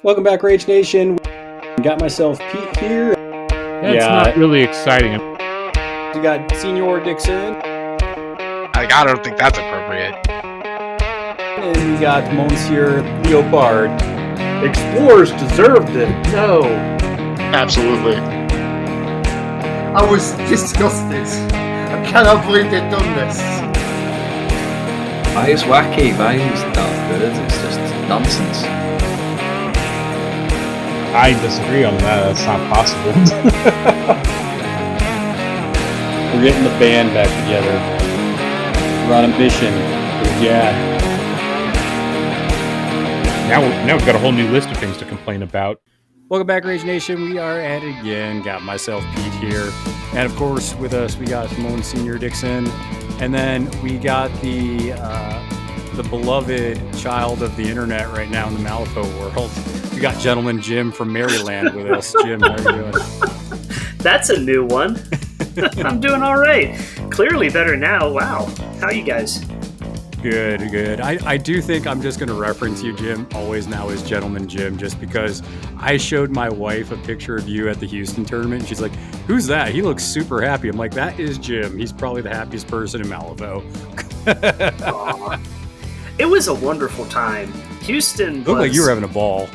Welcome back, Rage Nation. Got myself Pete here. That's not really exciting. You got Senior Dixon. I don't think that's appropriate. And we got Monsieur Leopard. Explorers deserved it. No. Absolutely. I was disgusted. I cannot believe they've done this. Why is wacky? Why is that good? It's just nonsense. I disagree on that. That's not possible. We're getting the band back together. We're on a mission. Yeah. Now we've got a whole new list of things to complain about. Welcome back, Rage Nation. We are at it again. Got myself Pete here. And of course, with us, we got Senior Dixon. And then we got the beloved child of the internet right now in the Malifaux world. We got Gentleman Jim from Maryland with us. Jim, how are you doing? That's a new one. I'm doing all right. Clearly better now. Wow. How are you guys? Good. I do think I'm just going to reference you, Jim, always now as Gentleman Jim, just because I showed my wife a picture of you at the Houston tournament. And she's like, who's that? He looks super happy. I'm like, that is Jim. He's probably the happiest person in Malifaux. It was a wonderful time. Houston Looked like you were having a ball.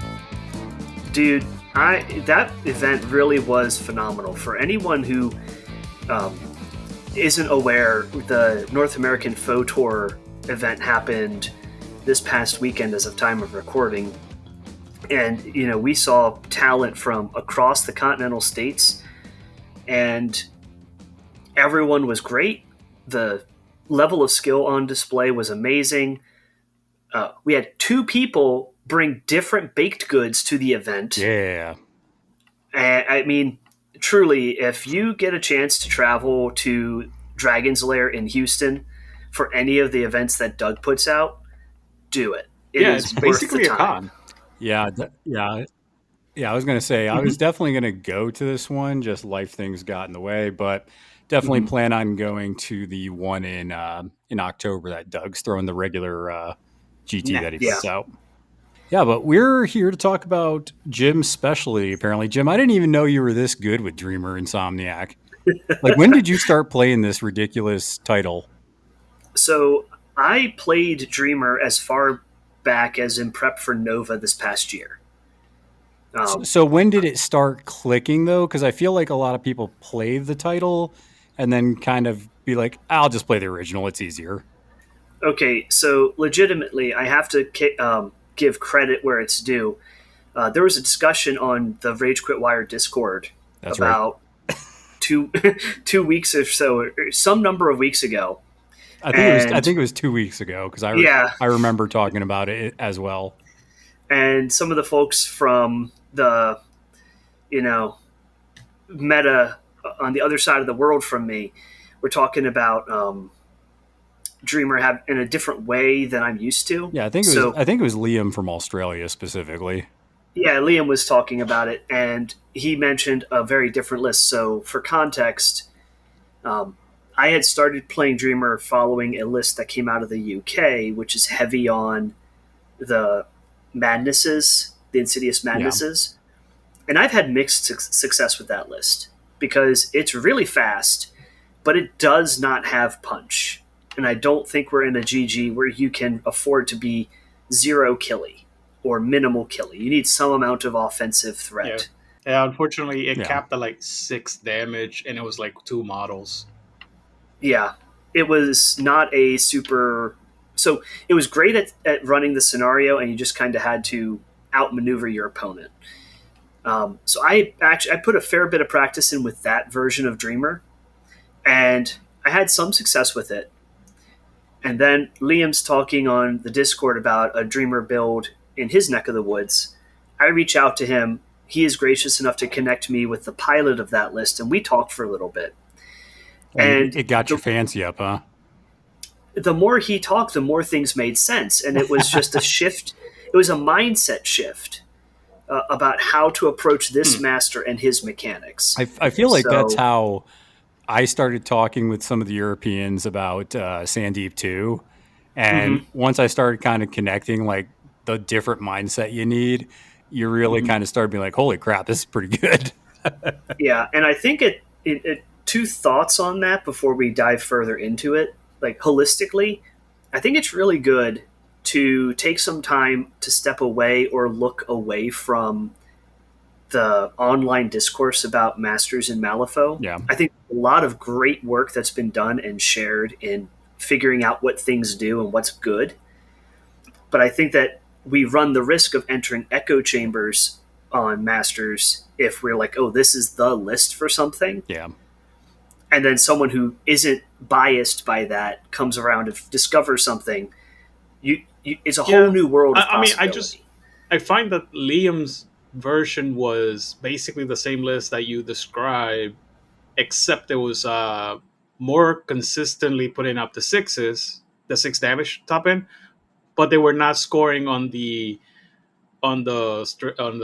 Dude, that event really was phenomenal. For anyone who isn't aware, the North American Faux Tour event happened this past weekend as of time of recording. And, we saw talent from across the continental states, and everyone was great. The level of skill on display was amazing. We had 2 people bring different baked goods to the event. Yeah. And I mean, truly, if you get a chance to travel to Dragon's Lair in Houston for any of the events that Doug puts out, do it. It's basically a con. Yeah. I was going to say, I was definitely going to go to this one, just life things got in the way, but definitely plan on going to the one in October that Doug's throwing the regular GT that he puts out. Yeah, but we're here to talk about Jim's specialty, apparently. Jim, I didn't even know you were this good with Dreamer Insomniac. Like, when did you start playing this ridiculous title? So, I played Dreamer as far back as in prep for Nova this past year. So when did it start clicking, though? Because I feel like a lot of people play the title and then kind of be like, I'll just play the original. It's easier. Okay, so legitimately, I have to give credit where it's due. There was a discussion on the Rage Quit Wire Discord about 2 weeks or so, or some number of weeks ago. I think it was 2 weeks ago because I remember talking about it as well. And some of the folks from the meta on the other side of the world from me were talking about Dreamer in a different way than I'm used to. Yeah, I think it was Liam from Australia specifically. Yeah, Liam was talking about it, and he mentioned a very different list. So for context, I had started playing Dreamer following a list that came out of the UK, which is heavy on the madnesses, the insidious madnesses. Yeah. And I've had mixed success with that list because it's really fast, but it does not have punch. And I don't think we're in a GG where you can afford to be 0 killy or minimal killy. You need some amount of offensive threat. Yeah, unfortunately, it capped at 6 damage, and it was 2 models. Yeah, it was not a super... So it was great at running the scenario, and you just kind of had to outmaneuver your opponent. So I put a fair bit of practice in with that version of Dreamer, and I had some success with it. And then Liam's talking on the Discord about a Dreamer build in his neck of the woods. I reach out to him. He is gracious enough to connect me with the pilot of that list, and we talked for a little bit. And it got your fancy up, huh? The more he talked, the more things made sense. And it was just a shift. It was a mindset shift about how to approach this master and his mechanics. I feel like that's how I started talking with some of the Europeans about Sandeep too. And once I started kind of connecting the different mindset you need, you really kind of start being like, holy crap, this is pretty good. Yeah, and I think it two thoughts on that before we dive further into it. Like holistically, I think it's really good to take some time to step away or look away from the online discourse about Masters in Malifaux. Yeah. I think a lot of great work that's been done and shared in figuring out what things do and what's good. But I think that we run the risk of entering echo chambers on Masters if we're like, oh, this is the list for something. Yeah. And then someone who isn't biased by that comes around and discovers something. It's a whole new world of possibility. I find that Liam's version was basically the same list that you described, except it was more consistently putting up the 6s, the 6 damage top end, but they were not scoring on the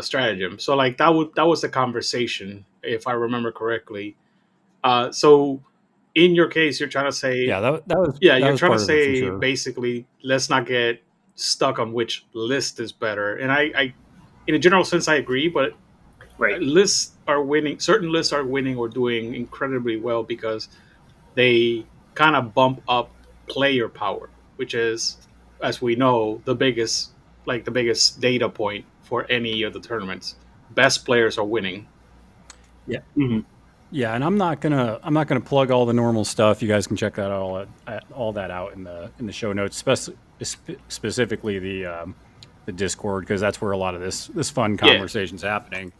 stratagem. So like that was the conversation, if I remember correctly. So in your case, you're trying to say, you're trying to say sure. basically, let's not get stuck on which list is better. And I in a general sense, I agree, but lists are winning. Certain lists are winning or doing incredibly well because they kind of bump up player power, which is, as we know, the biggest data point for any of the tournaments. Best players are winning. Yeah. Mm-hmm. Yeah, and I'm not gonna plug all the normal stuff. You guys can check that all that out in the show notes, specifically the Discord, because that's where a lot of this fun conversation's happening.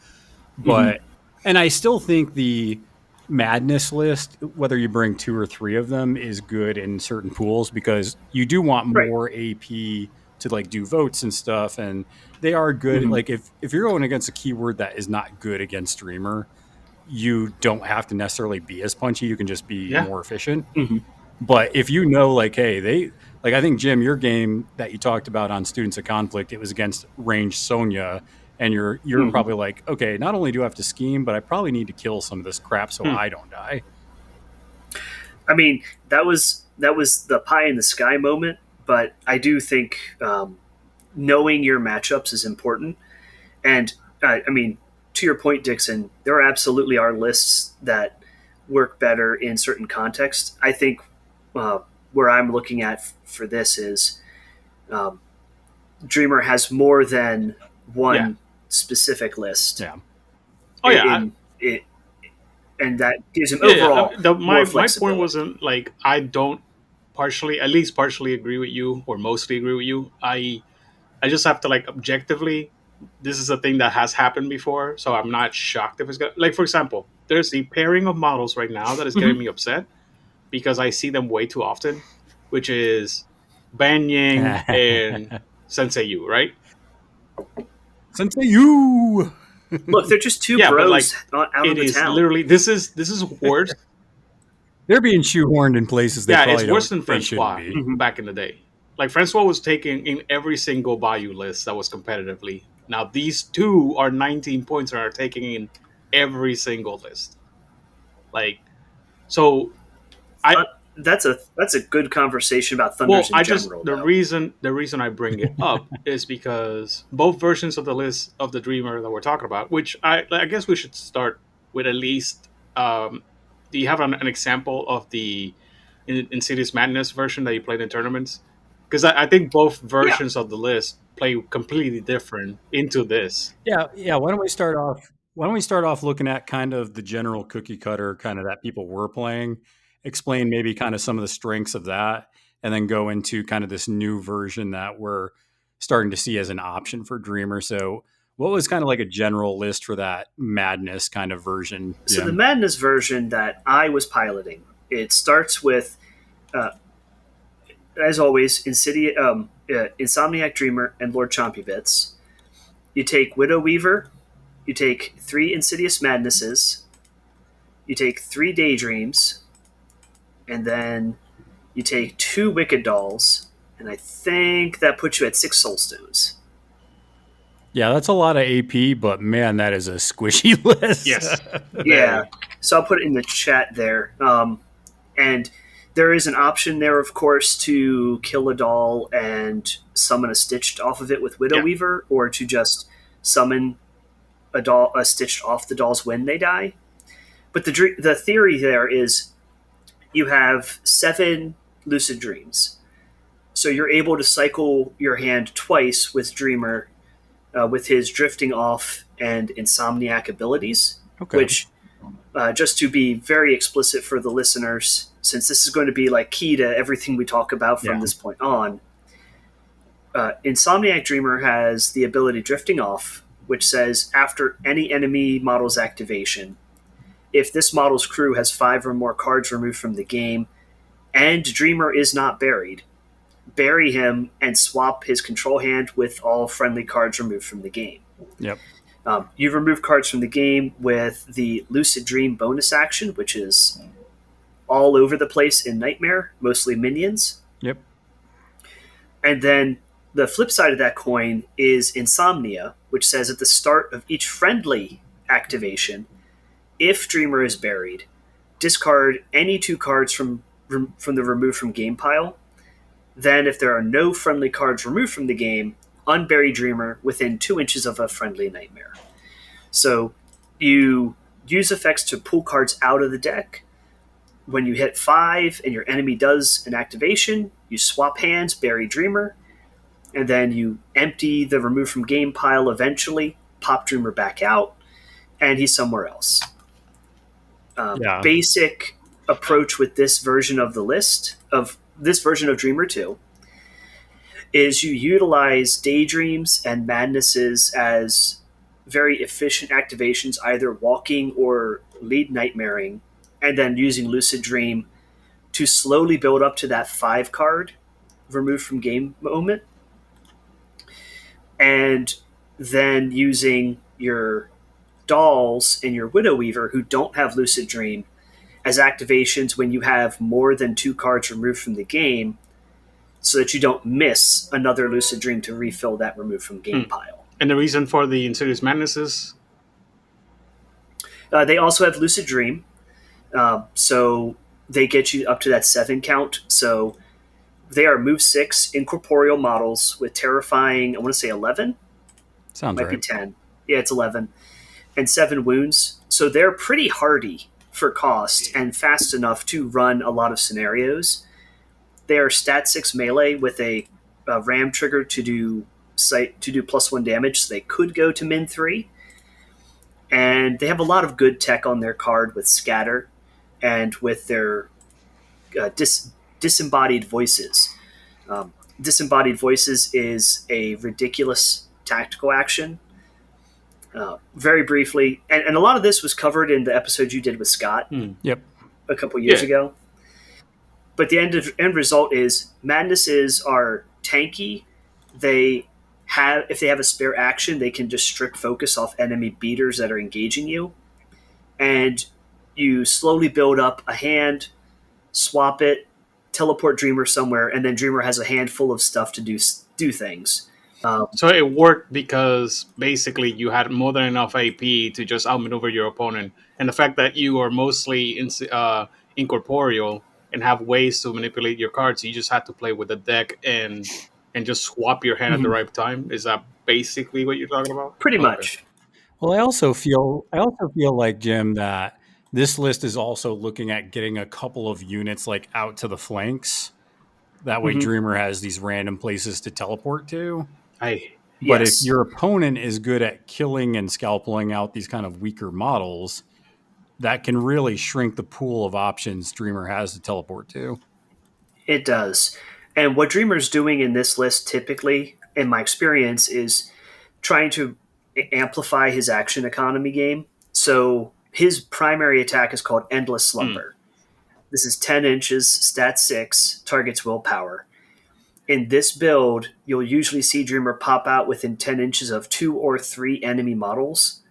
But and I still think the madness list, whether you bring 2 or 3 of them, is good in certain pools because you do want more AP to like do votes and stuff, and they are good. Like if you're going against a keyword that is not good against Dreamer, you don't have to necessarily be as punchy. You can just be more efficient. But if you know, like, hey, I think, Jim, your game that you talked about on Students of Conflict, it was against ranged Sonya, and you're probably like, okay, not only do I have to scheme, but I probably need to kill some of this crap so I don't die. I mean, that was the pie in the sky moment, but I do think knowing your matchups is important. And I mean, to your point, Dixon, there absolutely are lists that work better in certain contexts. I think where I'm looking at for this is Dreamer has more than one specific list. Yeah. Oh yeah. And that gives him overall more my point wasn't like I don't partially agree with you or mostly agree with you. I just have to like objectively, this is a thing that has happened before, so I'm not shocked if it's going to... Like, for example, there's the pairing of models right now that is getting me upset because I see them way too often, which is Banying and Sensei Yu, right? Sensei Yu! Look, they're just two bros out of the town. Literally, this is worse. They're being shoehorned in places they probably it's worse than Francois be. Back in the day. Like, Francois was taken in every single Bayou list that was competitively. Now, these two are 19 points and are taking in every single list. Like, so that's a good conversation about Thunders in general. The reason I bring it up is because both versions of the list of the Dreamer that we're talking about, which I guess we should start with at least. Do you have an example of the Insidious Madness version that you played in tournaments? Because I think both versions of the list play completely different into this. Yeah. Why don't we start off looking at kind of the general cookie cutter kind of that people were playing, explain maybe kind of some of the strengths of that, and then go into kind of this new version that we're starting to see as an option for Dreamer. So what was kind of like a general list for that Madness kind of version? So the Madness version that I was piloting, it starts with, as always, Insomniac Dreamer and Lord Chompy Bits. You take Widow Weaver, you take 3 Insidious Madnesses, you take 3 Daydreams, and then you take 2 Wicked Dolls, and I think that puts you at 6 Soulstones. Yeah, that's a lot of AP, but man, that is a squishy list. Yes. Yeah. So I'll put it in the chat there. And there is an option there, of course, to kill a doll and summon a Stitched off of it with Widow Weaver, or to just summon a doll stitched off the dolls when they die. But the theory there is you have 7 lucid dreams. So you're able to cycle your hand twice with Dreamer with his drifting off and insomniac abilities, which, just to be very explicit for the listeners, since this is going to be like key to everything we talk about from this point on, Insomniac Dreamer has the ability drifting off, which says after any enemy model's activation, if this model's crew has 5 or more cards removed from the game and Dreamer is not buried, bury him and swap his control hand with all friendly cards removed from the game. Yep. You remove cards from the game with the Lucid Dream bonus action, which is all over the place in Nightmare, mostly minions. Yep. And then the flip side of that coin is Insomnia, which says at the start of each friendly activation, if Dreamer is buried, discard any 2 cards from the remove from game pile. Then, if there are no friendly cards removed from the game, unbury Dreamer within 2 inches of a friendly Nightmare. So you use effects to pull cards out of the deck. When you hit 5 and your enemy does an activation, you swap hands, bury Dreamer, and then you empty the remove from game pile eventually, pop Dreamer back out, and he's somewhere else. Basic approach with this version of the list, of this version of Dreamer 2, is you utilize daydreams and madnesses as very efficient activations, either walking or lead nightmaring, and then using Lucid Dream to slowly build up to that 5 card removed from game moment, and then using your dolls and your Widow Weaver who don't have Lucid Dream as activations when you have more than 2 cards removed from the game, so that you don't miss another Lucid Dream to refill that removed from game pile. And the reason for the Insidious Madnesses? They also have Lucid Dream, so they get you up to that 7 count. So they are move 6 incorporeal models with terrifying, I want to say 11? Sounds Might right. be 10. Yeah, it's 11. And 7 wounds. So they're pretty hardy for cost and fast enough to run a lot of scenarios. They are stat 6 melee with a ram trigger to do +1 damage, so they could go to min 3. And they have a lot of good tech on their card with scatter and with their disembodied voices. Disembodied voices is a ridiculous tactical action. Very briefly, and a lot of this was covered in the episode you did with Scott a couple years ago. But the end result is madnesses are tanky. If they have a spare action, they can just strip focus off enemy beaters that are engaging you. And you slowly build up a hand, swap it, teleport Dreamer somewhere, and then Dreamer has a handful of stuff to do things. So it worked because basically you had more than enough AP to just outmaneuver your opponent. And the fact that you are mostly incorporeal and have ways to manipulate your cards, you just had to play with the deck and just swap your hand at the right time. Is that basically what you're talking about? Pretty much. Well, I also feel like, Jim, that this list is also looking at getting a couple of units like out to the flanks. That way Dreamer has these random places to teleport to. But if your opponent is good at killing and scalpeling out these kind of weaker models, that can really shrink the pool of options Dreamer has to teleport to. It does. And what Dreamer's doing in this list typically, in my experience, is trying to amplify his action economy game. So his primary attack is called Endless Slumber. This is 10 inches, stat 6, targets willpower. In this build, you'll usually see Dreamer pop out within 10 inches of 2 or 3 enemy models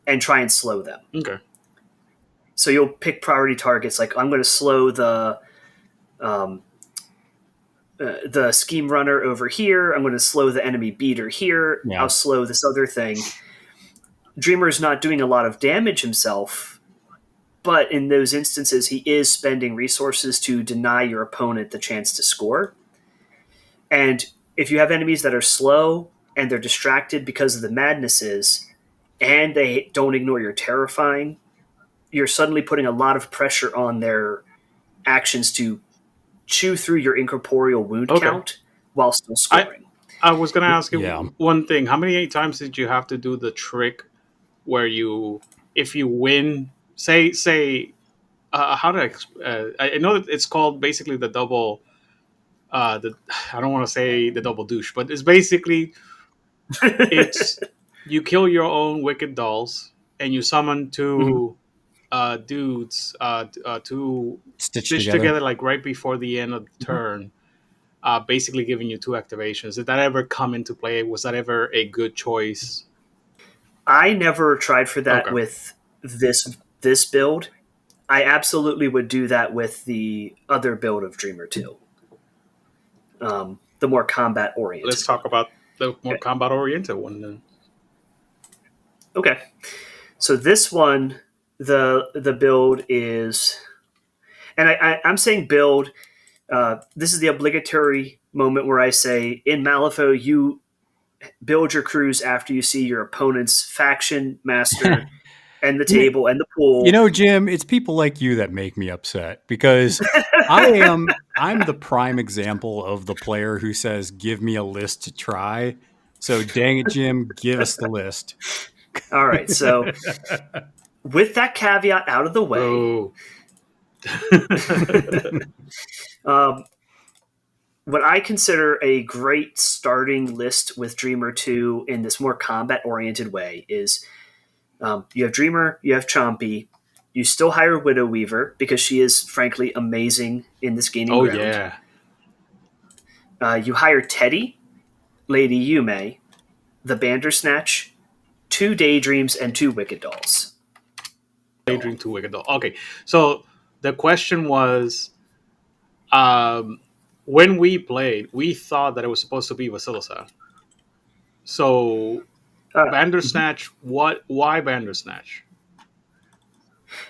and try and slow them. Okay. So you'll pick priority targets like, I'm going to slow the scheme runner over here. I'm going to slow the enemy beater here. Yeah. I'll slow this other thing. Dreamer's not doing a lot of damage himself, but in those instances, he is spending resources to deny your opponent the chance to score. And if you have enemies that are slow and they're distracted because of the madnesses, and they don't ignore your terrifying, you're suddenly putting a lot of pressure on their actions to chew through your incorporeal wound count while still scoring. I was going to ask you Yeah. one thing. How many times did you have to do the trick where if you win, how do I know that it's called basically the double, I don't want to say the double douche, but it's basically, it's, you kill your own wicked dolls and you summon two dudes to Stitch stitch together. together like right before the end of the turn, basically giving you 2 activations. Did that ever come into play? Was that ever a good choice? I never tried for that Okay. with this build. I absolutely would do that with the other build of Dreamer 2. The more combat oriented. Let's talk about the more combat oriented one then. Okay. So this one, the build is, and I'm saying build. This is the obligatory moment where I say, in Malifaux, you build your crews after you see your opponent's faction, master, and the table and the pool. You know, Jim, it's people like you that make me upset because I'm the prime example of the player who says, give me a list to try. So dang it, Jim, give us the list. All right. So with that caveat out of the way, what I consider a great starting list with Dreamer 2 in this more combat-oriented way is you have Dreamer, you have Chompy, you still hire Widow Weaver because she is, frankly, amazing in this gaining ground. Yeah. You hire Teddy, Lady Yume, the Bandersnatch, 2 Daydreams, and 2 Wicked Dolls. Daydream, 2 Wicked Dolls. Okay, so the question was, when we played, we thought that it was supposed to be Vasilisa. So, Bandersnatch, why Bandersnatch?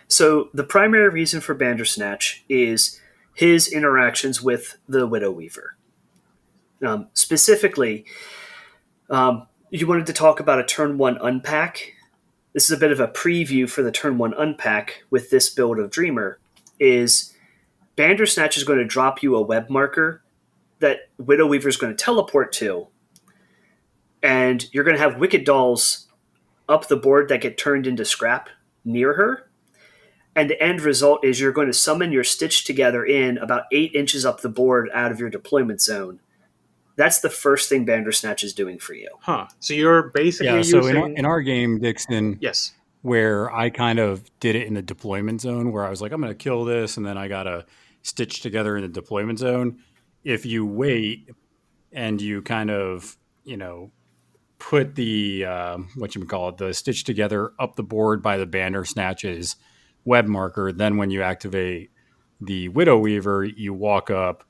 So, the primary reason for Bandersnatch is his interactions with the Widow Weaver. Specifically, you wanted to talk about a turn 1 unpack. This is a bit of a preview for the turn 1 unpack with this build of Dreamer, is Bandersnatch is going to drop you a web marker that Widow Weaver is going to teleport to, and you're going to have Wicked Dolls up the board that get turned into scrap near her, and the end result is you're going to summon your Stitch Together in about 8 inches up the board out of your deployment zone. That's the first thing Bandersnatch is doing for you. Huh. So you're basically so using... in our game, Dixon, yes, where I kind of did it in the deployment zone where I was like, I'm going to kill this, and then I got to stitch together in the deployment zone. If you wait and you kind of, put the, the stitch together up the board by the Bandersnatch's web marker, then when you activate the Widow Weaver, you walk up,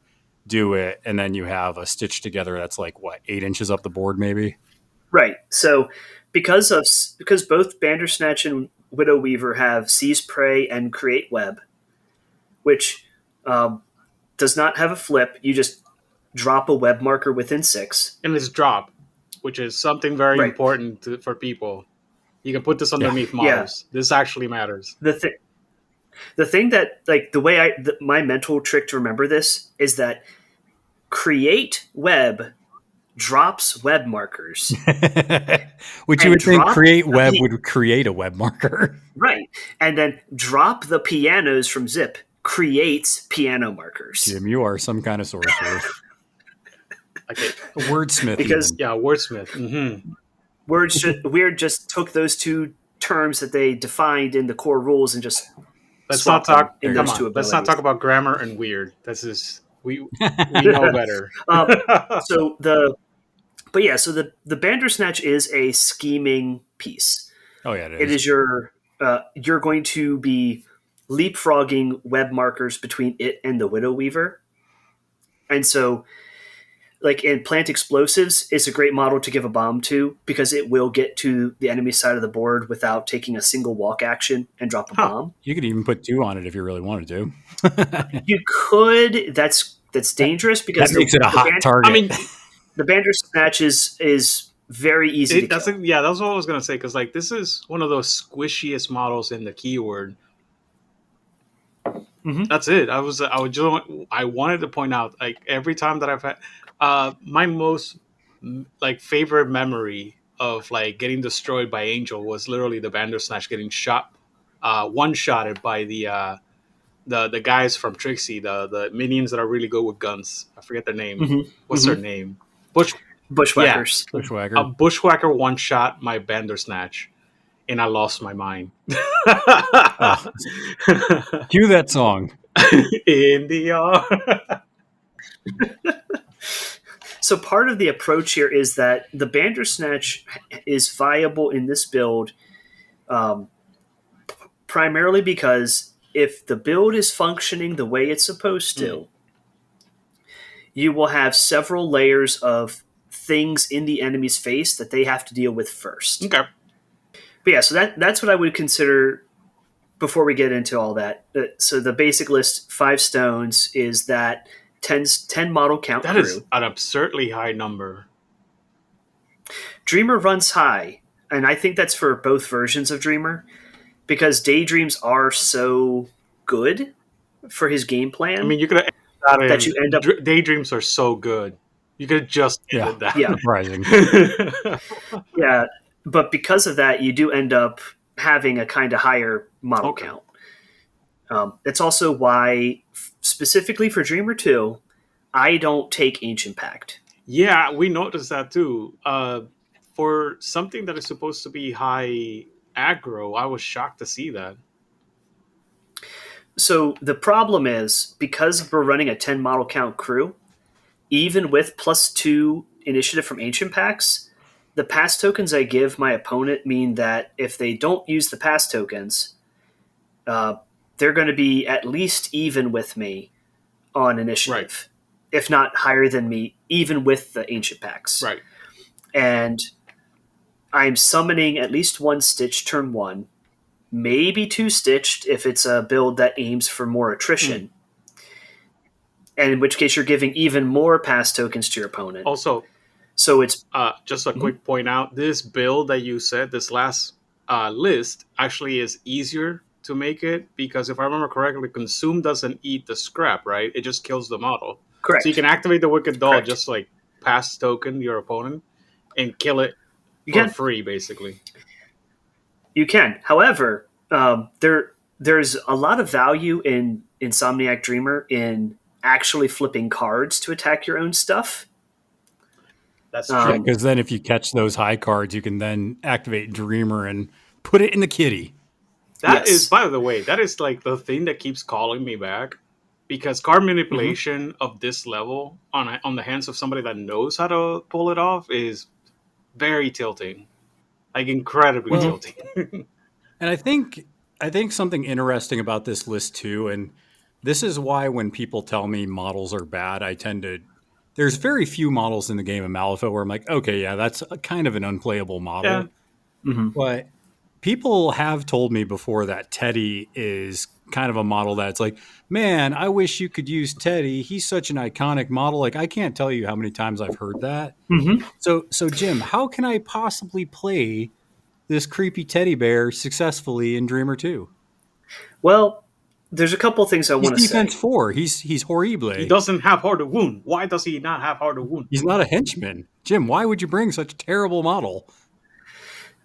do it, and then you have a stitch together that's like, 8 inches up the board maybe? Right. So because both Bandersnatch and Widow Weaver have Seize Prey and Create Web, which does not have a flip, you just drop a web marker within 6. And it's drop, which is something very important for people. You can put this underneath models. Yeah. This actually matters. The thing that, like, the way my mental trick to remember this is that Create Web drops web markers. Which you would think Create Web would create a web marker. Right. And then drop the pianos from Zip creates piano markers. Jim, you are some kind of sorcerer. Okay. A wordsmith. Wordsmith. Mm-hmm. Weird just took those 2 terms that they defined in the core rules and just let's not talk about grammar and weird. This is we know better. So the Bandersnatch is a scheming piece. Oh yeah, it is your you're going to be leapfrogging web markers between it and the Widow Weaver, and so, like in Plant Explosives, it's a great model to give a bomb to because it will get to the enemy side of the board without taking a single walk action and drop a bomb. You could even put 2 on it if you really wanted to. You could. That's dangerous because that makes it a hot target. I mean, the Bandersnatch is very easy to That's kill. that's what I was gonna say, because like this is one of those squishiest models in the keyword. That's it. I wanted to point out, like, every time that I've had my most like favorite memory of like getting destroyed by Angel was literally the Bandersnatch getting shot, one shotted by the guys from Trixie, the minions that are really good with guns. I forget their name. What's their name? Yeah, Bushwhackers. a Bushwhacker. bushwhacker one shot my Bandersnatch, and I lost my mind. Oh, cue that song. In the yard. So part of the approach here is that the Bandersnatch is viable in this build, primarily because if the build is functioning the way it's supposed to, you will have several layers of things in the enemy's face that they have to deal with first. Okay. But yeah, so that's what I would consider before we get into all that. So the basic list, 5 stones, is that 10 model count That crew. is an absurdly high number. Dreamer runs high, and I think that's for both versions of Dreamer, because Daydreams are so good for his game plan. I mean, you could have that you end up. Daydreams are so good. You could have just ended that. Yeah. Surprising. Yeah, but because of that, you do end up having a kind of higher model count. It's also why, specifically for Dreamer 2, I don't take Ancient Pact. Yeah, we noticed that too. For something that is supposed to be high aggro, I was shocked to see that. So the problem is, because we're running a 10 model count crew, even with +2 initiative from Ancient Pacts, the pass tokens I give my opponent mean that if they don't use the pass tokens, they're going to be at least even with me on initiative, if not higher than me, even with the Ancient Pacts. Right. And I'm summoning at least 1 Stitch turn 1, maybe 2 Stitched if it's a build that aims for more attrition. And in which case you're giving even more pass tokens to your opponent. Also, so it's just a quick point out, this build that you said, this last list, actually is easier to make it, because if I remember correctly, Consume doesn't eat the scrap, right? It just kills the model. Correct. So you can activate the Wicked Doll, just like pass token your opponent and kill it for free, basically. You can. However, there's a lot of value in Insomniac Dreamer in actually flipping cards to attack your own stuff. That's true. Because then if you catch those high cards, you can then activate Dreamer and put it in the kitty. That is, by the way, that is like the thing that keeps calling me back, because card manipulation of this level on the hands of somebody that knows how to pull it off is very tilting, like incredibly tilting. And I think something interesting about this list too, and this is why when people tell me models are bad, I tend to. There's very few models in the game of Malifaux where I'm like, okay, yeah, that's a kind of an unplayable model. Yeah. But people have told me before that Teddy is kind of a model that's like, man, I wish you could use Teddy. He's such an iconic model. Like, I can't tell you how many times I've heard that. So Jim, how can I possibly play this creepy teddy bear successfully in Dreamer 2? Well, there's a couple of things I want to say. He's defense 4. He's horrible. He doesn't have Heart of Wound. Why does he not have Heart of Wound? He's not a henchman. Jim, why would you bring such a terrible model?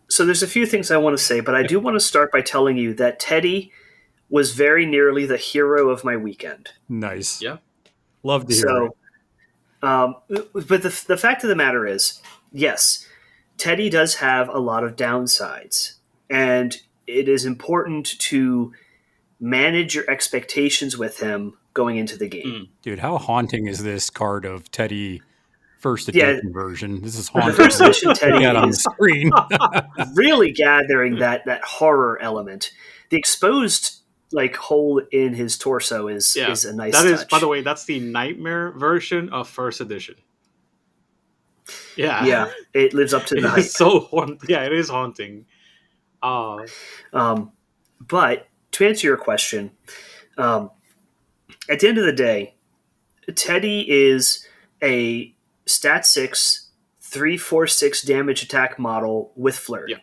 So there's a few things I want to say, but I do want to start by telling you that Teddy was very nearly the hero of my weekend. Nice. Yeah. Love to hear it. But the fact of the matter is, yes, Teddy does have a lot of downsides, and it is important to manage your expectations with him going into the game. Dude, how haunting is this card of Teddy first edition version? This is haunting. The first edition Teddy on the screen. really gathering that horror element. The exposed hole in his torso is a nice touch. That is, by the way, that's the nightmare version of first edition. Yeah, it lives up to the hype. It's so haunting. Yeah, it is haunting. But to answer your question, at the end of the day, Teddy is a stat 6 3/4/6 damage attack model with flurry. Yeah.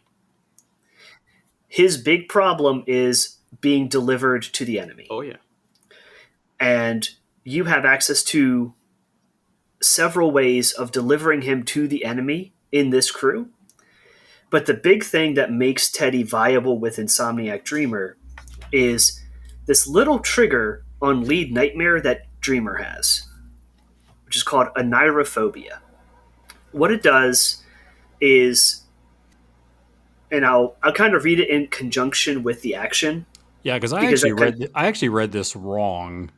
His big problem is being delivered to the enemy. Oh yeah. And you have access to several ways of delivering him to the enemy in this crew. But the big thing that makes Teddy viable with Insomniac Dreamer is this little trigger on lead nightmare that Dreamer has, which is called Anirophobia. What it does is, and I'll kind of read it in conjunction with the action. Yeah, because I actually read this wrong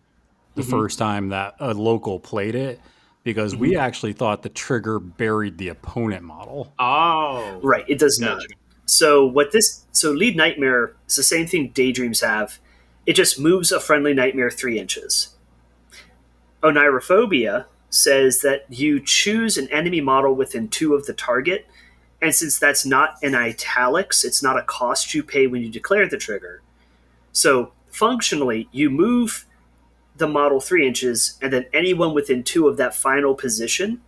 the first time that a local played it, because we actually thought the trigger buried the opponent model. Oh, right. It does not. So lead nightmare is the same thing daydreams have. It just moves a friendly nightmare 3 inches. Onirophobia says that you choose an enemy model within 2 of the target, and since that's not in italics, it's not a cost you pay when you declare the trigger. So functionally, you move the model 3 inches, and then anyone within 2 of that final position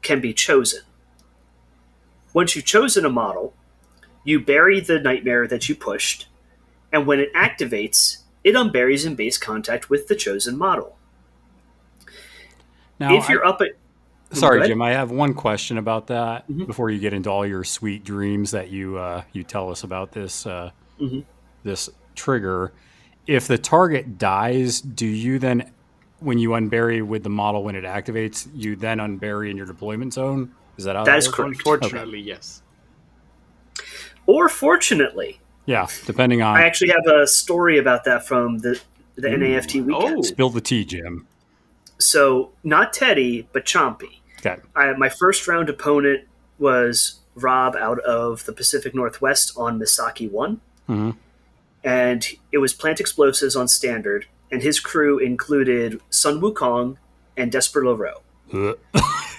can be chosen. Once you've chosen a model, you bury the nightmare that you pushed, and when it activates, it unburies in base contact with the chosen model. Now, if you're up at... Sorry, Jim, I have one question about that before you get into all your sweet dreams that you tell us about this this trigger. If the target dies, do you then, when you unbury with the model when it activates, you then unbury in your deployment zone? Is that how that is correct? Unfortunately, yes. Or fortunately. Yeah, depending on... I actually have a story about that from the NAFT weekend. Oh. Spill the tea, Jim. So, not Teddy, but Chompy. Okay. My first round opponent was Rob out of the Pacific Northwest on Misaki 1. Mm-hmm. And it was plant explosives on standard, and his crew included Sun Wukong and Desper LaRoe.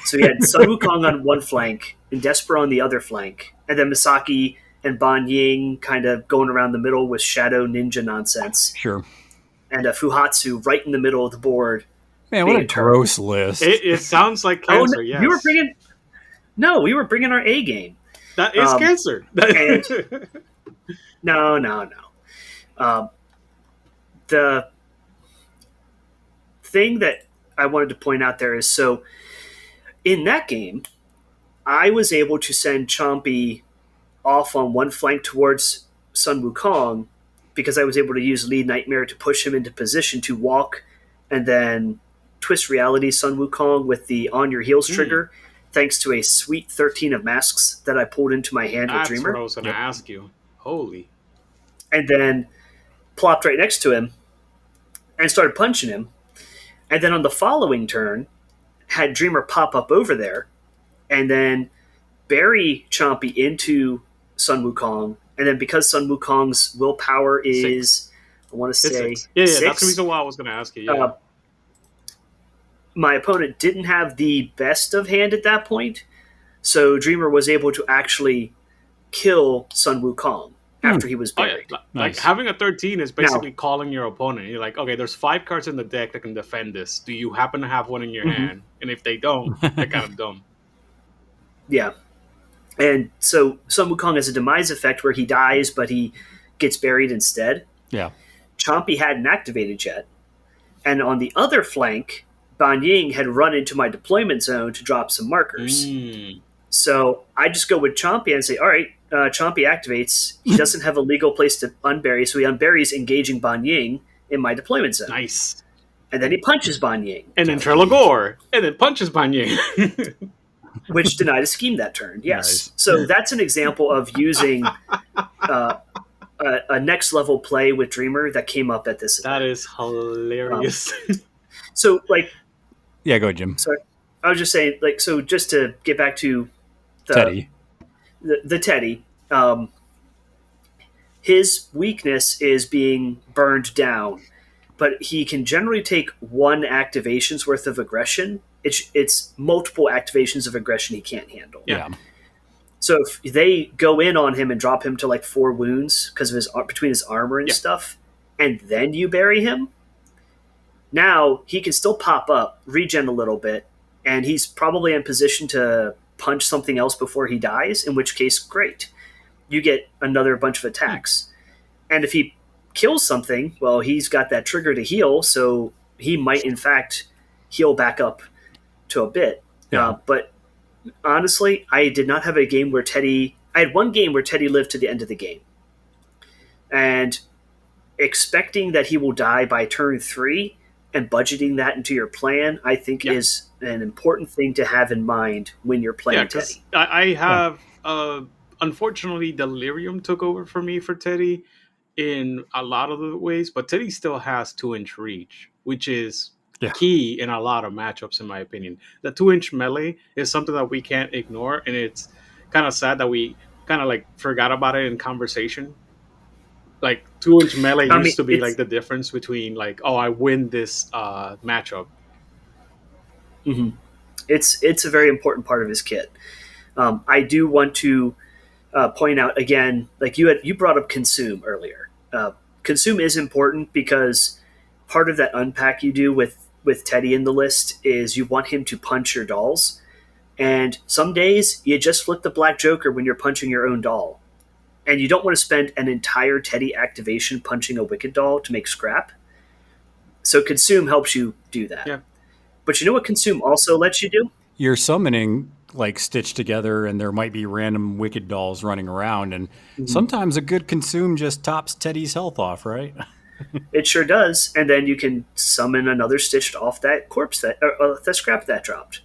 So he had Sun Wukong on one flank and Desper on the other flank, and then Misaki and Ban Ying kind of going around the middle with Shadow Ninja nonsense. Sure. And Fuhatsu right in the middle of the board. Man, what a gross list. It sounds like cancer, no, yes. We were bringing our A game. That is cancer. No. The thing that I wanted to point out there is, so in that game, I was able to send Chompy off on one flank towards Sun Wukong because I was able to use Lead Nightmare to push him into position to walk and then twist reality Sun Wukong with the On Your Heels trigger, thanks to a sweet 13 of masks that I pulled into my hand with Dreamer. That's what I was going to ask you. Holy. And then plopped right next to him and started punching him. And then on the following turn, had Dreamer pop up over there and then bury Chompy into Sun Wukong. And then because Sun Wukong's willpower is, I want to say, that's the reason why I was going to ask you. Yeah. My opponent didn't have the best of hand at that point, so Dreamer was able to actually kill Sun Wukong after he was buried. Oh, yeah. Like having a 13 is basically calling your opponent. You're like, okay, there's 5 cards in the deck that can defend this. Do you happen to have one in your hand? And if they don't, they're kind of dumb. Yeah. And so Sun Wukong has a demise effect where he dies, but he gets buried instead. Yeah. Chompy hadn't activated yet. And on the other flank, Ban Ying had run into my deployment zone to drop some markers. So I just go with Chompy and say, all right, Chompy activates. He doesn't have a legal place to unbury, so he unburies engaging Ban Ying in my deployment zone. Nice. And then he punches Ban Ying. And then Trelagor. And then punches Ban Ying. Which denied a scheme that turn, yes. Nice. So that's an example of using a next level play with Dreamer that came up at this event. That is hilarious. So, like... Yeah, go ahead, Jim. Sorry. I was just saying, like, so just to get back to Teddy. The Teddy, his weakness is being burned down, but he can generally take 1 activation's worth of aggression. It's multiple activations of aggression he can't handle. Yeah. So if they go in on him and drop him to like 4 wounds because of his between his armor and stuff, and then you bury him, now he can still pop up, regen a little bit, and he's probably in position to punch something else before he dies, in which case, great. You get another bunch of attacks. And if he kills something, well, he's got that trigger to heal, so he might, in fact, heal back up to a bit. Yeah. But honestly, I did not have a game where Teddy... I had one game where Teddy lived to the end of the game. And expecting that he will die by turn 3 and budgeting that into your plan, I think is an important thing to have in mind when you're playing Teddy. I have... unfortunately, Delirium took over for me for Teddy in a lot of the ways, but Teddy still has 2-inch reach, which is key in a lot of matchups, in my opinion. The 2-inch melee is something that we can't ignore, and it's kind of sad that we kind of like forgot about it in conversation. Like 2-inch melee used to be like the difference between like, oh, I win this matchup. Mm-hmm. It's a very important part of his kit. I do want to point out again, like you brought up consume earlier. Consume is important because part of that unpack you do with Teddy in the list is you want him to punch your dolls, and some days you just flip the Black Joker when you're punching your own doll, and you don't want to spend an entire Teddy activation punching a Wicked doll to make scrap. So consume helps you do that. Yeah. But you know what consume also lets you do? You're summoning like stitched together, and there might be random Wicked dolls running around, and sometimes a good consume just tops Teddy's health off, right? It sure does, and then you can summon another stitched off that corpse that scrap that dropped.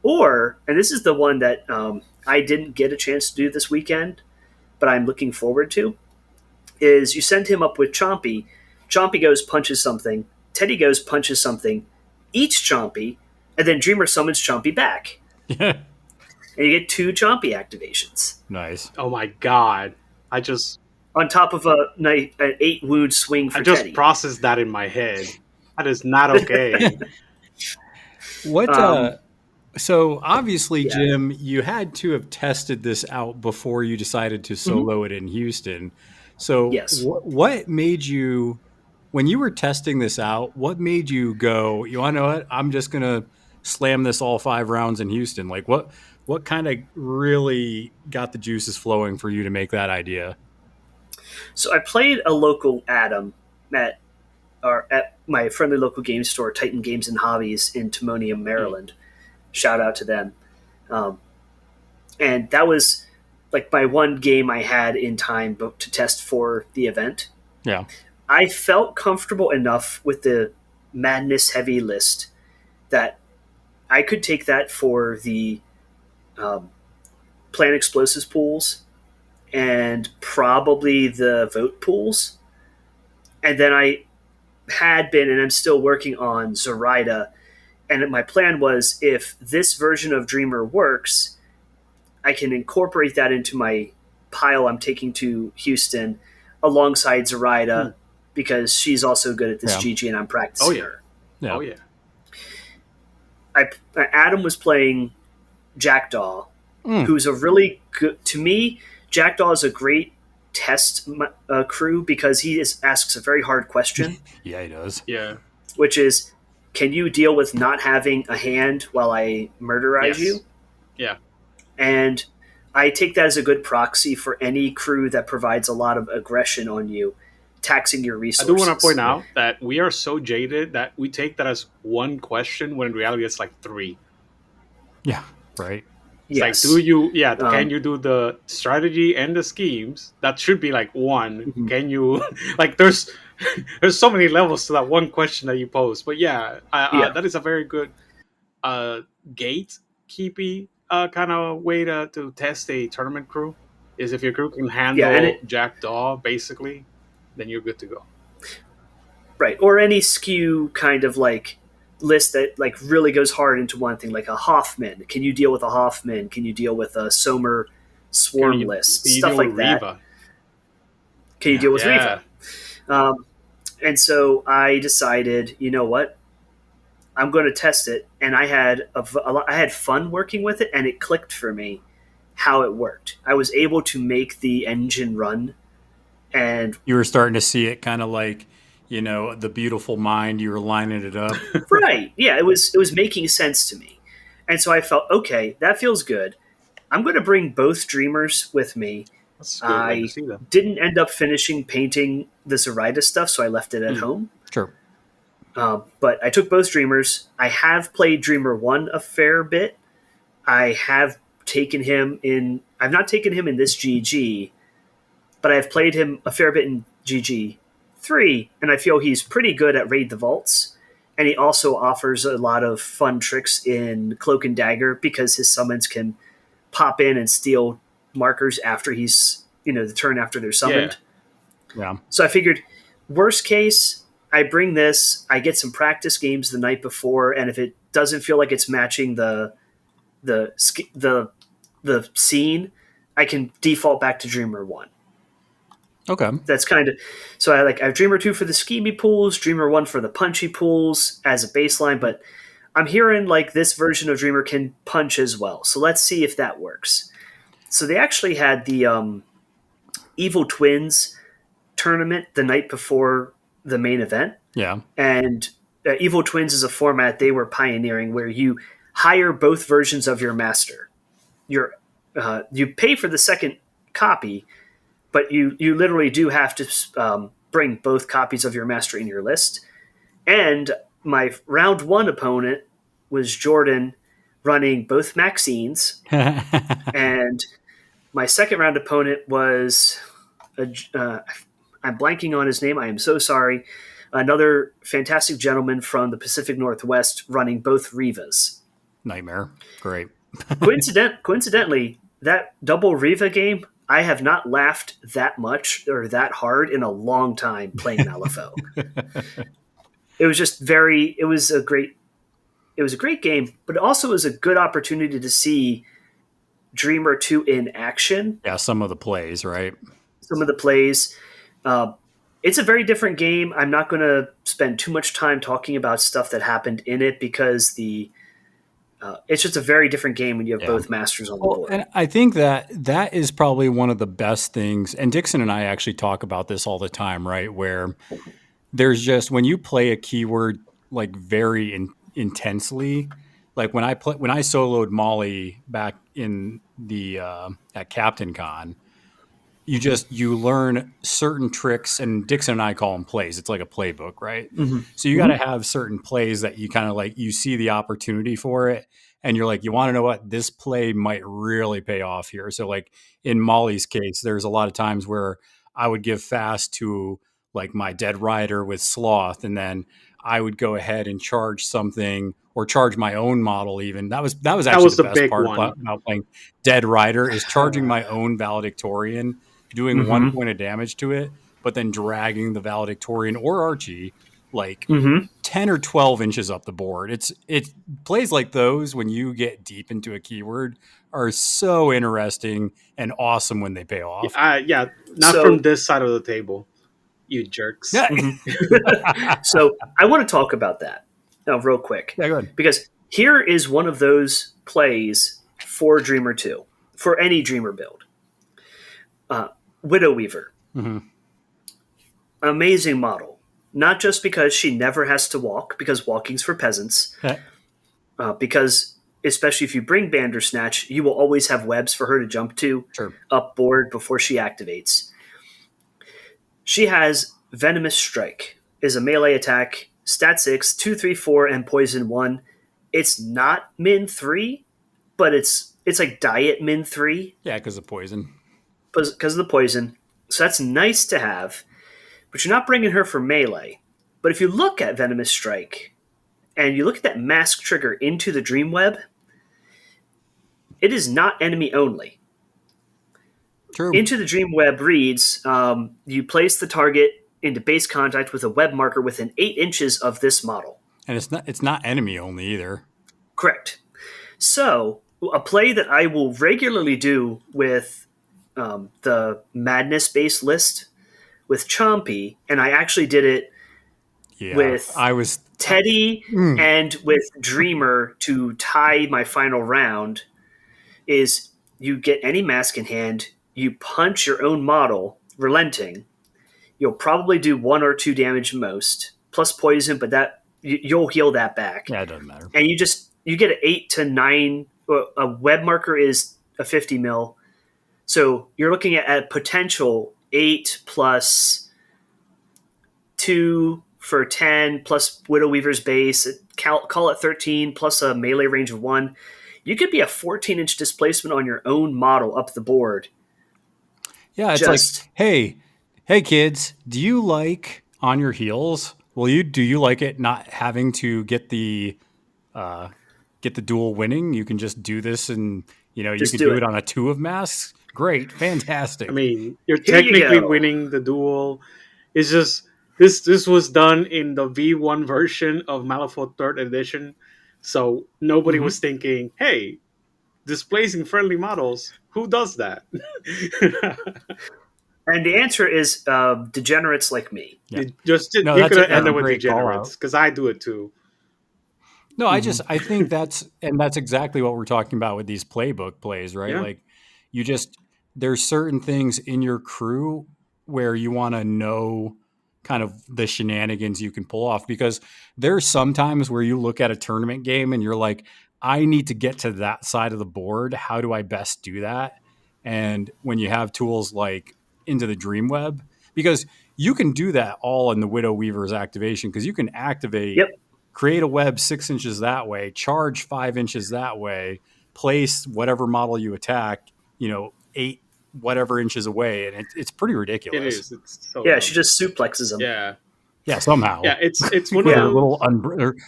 Or, and this is the one that I didn't get a chance to do this weekend, but I'm looking forward to, is you send him up with Chompy. Chompy goes, punches something. Teddy goes, punches something. Eats Chompy, and then Dreamer summons Chompy back. Yeah. And you get 2 Chompy activations. Nice. Oh my god. On top of an 8 wound swing for Teddy. I just processed that in my head. That is not okay. What? So obviously, Jim, you had to have tested this out before you decided to solo it in Houston. So what made you, when you were testing this out, what made you go, you want to know what? I'm just going to slam this all 5 rounds in Houston. Like what kind of really got the juices flowing for you to make that idea? So I played a local Adam at my friendly local game store, Titan Games and Hobbies in Timonium, Maryland. Shout out to them. And that was like my one game I had in time to test for the event. Yeah. I felt comfortable enough with the Madness Heavy list that I could take that for the Plan Explosives pools and probably the vote pools. And then I had been, and I'm still working on Zoraida. And my plan was, if this version of Dreamer works, I can incorporate that into my pile I'm taking to Houston alongside Zoraida because she's also good at this GG and I'm practicing her. Yeah. Oh, yeah. Adam was playing Jackdaw, who's a really good... To me, Jackdaw is a great test crew because he asks a very hard question. Yeah, he does. Yeah. Which is, can you deal with not having a hand while I murderize you? Yeah. And I take that as a good proxy for any crew that provides a lot of aggression on you, taxing your resources. I do want to point out that we are so jaded that we take that as one question when in reality it's like 3. Yeah, right. Yes. Like, can you do the strategy and the schemes? That should be like 1. Can you, like, there's so many levels to that one question that you pose. But that is a very good gatekeepy kind of way to test a tournament crew. Is if your crew can handle Jackdaw, basically, then you're good to go. Right. Or any skew kind of like list that like really goes hard into one thing, like a Hoffman. Can you deal with a Hoffman? Can you deal with a Somer Swarm list? Stuff like that. Reva? Can you deal with Reva? And so I decided, you know what? I'm going to test it, and I had fun working with it, and it clicked for me how it worked. I was able to make the engine run, and you were starting to see it kind of like, you know, the beautiful mind. You were lining it up, right? Yeah, it was making sense to me, and so I felt, okay, that feels good. I'm going to bring both Dreamers with me. That's a good way to I see them. didn't end up finishing painting the Zoraida stuff, so I left it at home. Sure. But I took both Dreamers. I have played Dreamer 1 a fair bit. I have taken him in... I've not taken him in this GG, but I've played him a fair bit in GG 3, and I feel he's pretty good at Raid the Vaults. And he also offers a lot of fun tricks in Cloak and Dagger because his summons can pop in and steal markers after he's, the turn after they're summoned. Yeah. So I figured, worst case, I bring this, I get some practice games the night before, and if it doesn't feel like it's matching the scene, I can default back to Dreamer 1. Okay. That's kind of so. I have Dreamer 2 for the schemy pools, Dreamer 1 for the punchy pools as a baseline. But I'm hearing like this version of Dreamer can punch as well. So let's see if that works. So they actually had the Evil Twins tournament the night before the main event. Yeah. And Evil Twins is a format they were pioneering where you hire both versions of your master. You pay for the second copy, but you literally do have to bring both copies of your master in your list. And my round 1 opponent was Jordan running both Maxines. And my second round opponent was, I'm blanking on his name. I am so sorry. Another fantastic gentleman from the Pacific Northwest running both Rivas. Nightmare. Great. Coincidentally, that double Riva game, I have not laughed that much or that hard in a long time playing Malifaux. It was just it was a great game, but it also was a good opportunity to see Dreamer 2 in action. Yeah, some of the plays, right? Some of the plays. It's a very different game. I'm not going to spend too much time talking about stuff that happened in it because it's just a very different game when you have both masters on the board. And I think that is probably one of the best things. And Dixon and I actually talk about this all the time, right? Where there's just, when you play a keyword like very intensely, like when I soloed Molly back in the at Captain Con, you learn certain tricks, and Dixon and I call them plays. It's like a playbook, right? Mm-hmm. So you got to have certain plays that you kind of like, you see the opportunity for it, and you're like, you want to know what, this play might really pay off here. So like in Molly's case, there's a lot of times where I would give fast to like my Dead Rider with Sloth, and then I would go ahead and charge something, or charge my own model even. That was actually the best part about playing Dead Rider, is charging my own Valedictorian, doing 1 point of damage to it, but then dragging the Valedictorian or Archie like 10 or 12 inches up the board. It plays like those, when you get deep into a keyword, are so interesting and awesome when they pay off. Not from this side of the table, you jerks. Yeah. So I want to talk about that now real quick. Yeah, go ahead. Because here is one of those plays for Dreamer 2, for any Dreamer build. Widow Weaver. Amazing model. Not just because she never has to walk, because walking's for peasants. Because especially if you bring Bandersnatch, you will always have webs for her to jump to up board before she activates. She has Venomous Strike, is a melee attack, stat 6, 2, 3, 4, and poison 1. It's not min 3, but it's like diet min 3. Yeah, because of poison. Because of the poison. So that's nice to have. But you're not bringing her for melee. But if you look at Venomous Strike, and you look at that mask trigger into the Dream Web, it is not enemy only. True. Into the Dream Web reads, you place the target into base contact with a web marker within 8 inches of this model. And it's not enemy only either. Correct. So, a play that I will regularly do with the Madness-based list with Chompy, and I actually did it with Teddy and with Dreamer to tie my final round, is you get any mask in hand, you punch your own model, relenting. You'll probably do 1 or 2 damage most, plus poison, but that you'll heal that back. Yeah, it doesn't matter. And you get an 8 to 9. A web marker is a 50 mil. So you're looking at a potential 8 plus 2 for 10 plus Widow Weaver's base, call it 13 plus a melee range of 1. You could be a 14-inch displacement on your own model up the board. Yeah, it's like, hey kids, do you like on your heels? Do you like it not having to get the dual winning? You can just do this, and you can do it on a 2 of masks. Great, fantastic. I mean, you're technically winning the duel. It's just this was done in the V1 version of Malifaux 3rd edition, so nobody was thinking, hey, displacing friendly models, who does that? And the answer is degenerates like me. Yeah. You could have ended with degenerates, because I do it too. No, I think that's exactly what we're talking about with these playbook plays, right? Yeah. Like there's certain things in your crew where you want to know kind of the shenanigans you can pull off, because there's sometimes where you look at a tournament game and you're like, I need to get to that side of the board. How do I best do that? And when you have tools like Into the Dreamweb, because you can do that all in the Widow Weaver's activation, because you can activate, create a web 6 inches that way, charge 5 inches that way, place whatever model you attack, 8 whatever inches away, and it's pretty ridiculous. It is. It's so dumb. She just suplexes them. Yeah, somehow. Yeah, it's one of those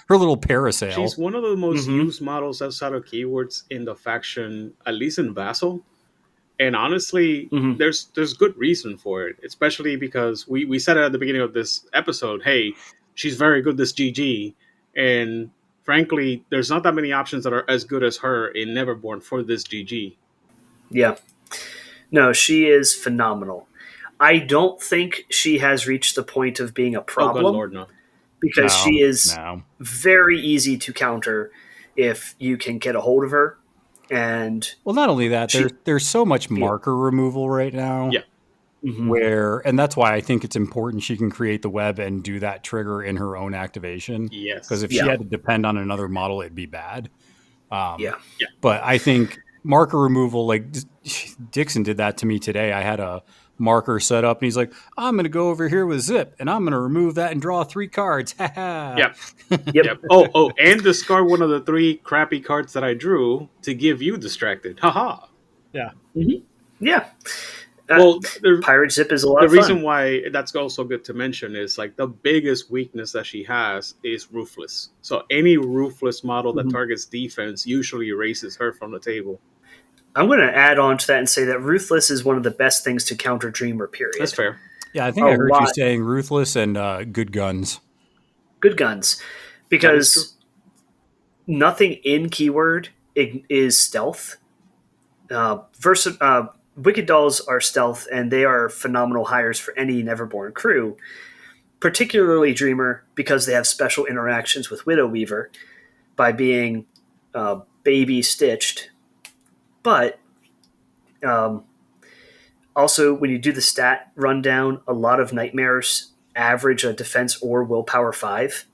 her little parasail. She's one of the most used models outside of keywords in the faction, at least in Vassal. And honestly, there's good reason for it, especially because we said it at the beginning of this episode, hey, she's very good this GG. And frankly, there's not that many options that are as good as her in Neverborn for this GG. Yeah. No, she is phenomenal. I don't think she has reached the point of being a problem. Oh, good Lord, no. Because she is very easy to counter if you can get a hold of her. And not only that, there's so much marker removal right now. Yeah. And that's why I think it's important she can create the web and do that trigger in her own activation. Yes. Because if she had to depend on another model, it'd be bad. But I think marker removal, like Dixon did that to me today. I had a marker set up and he's like, I'm going to go over here with Zip and I'm going to remove that and draw 3 cards. Yep. Oh, and discard one of the 3 crappy cards that I drew to give you distracted. Haha. Yeah. Yeah. Well, Pirate Zip is a lot of fun. The reason fun. why that's also good to mention is like the biggest weakness that she has is Ruthless. So any Ruthless model that targets defense usually erases her from the table. I'm going to add on to that and say that Ruthless is one of the best things to counter Dreamer, period. That's fair. Yeah, I think I heard you saying Ruthless and Good Guns. Good Guns. Because nothing in keyword is stealth. Wicked Dolls are stealth, and they are phenomenal hires for any Neverborn crew, particularly Dreamer, because they have special interactions with Widow Weaver by being baby stitched. But also, when you do the stat rundown, a lot of Nightmares average a defense or willpower 5.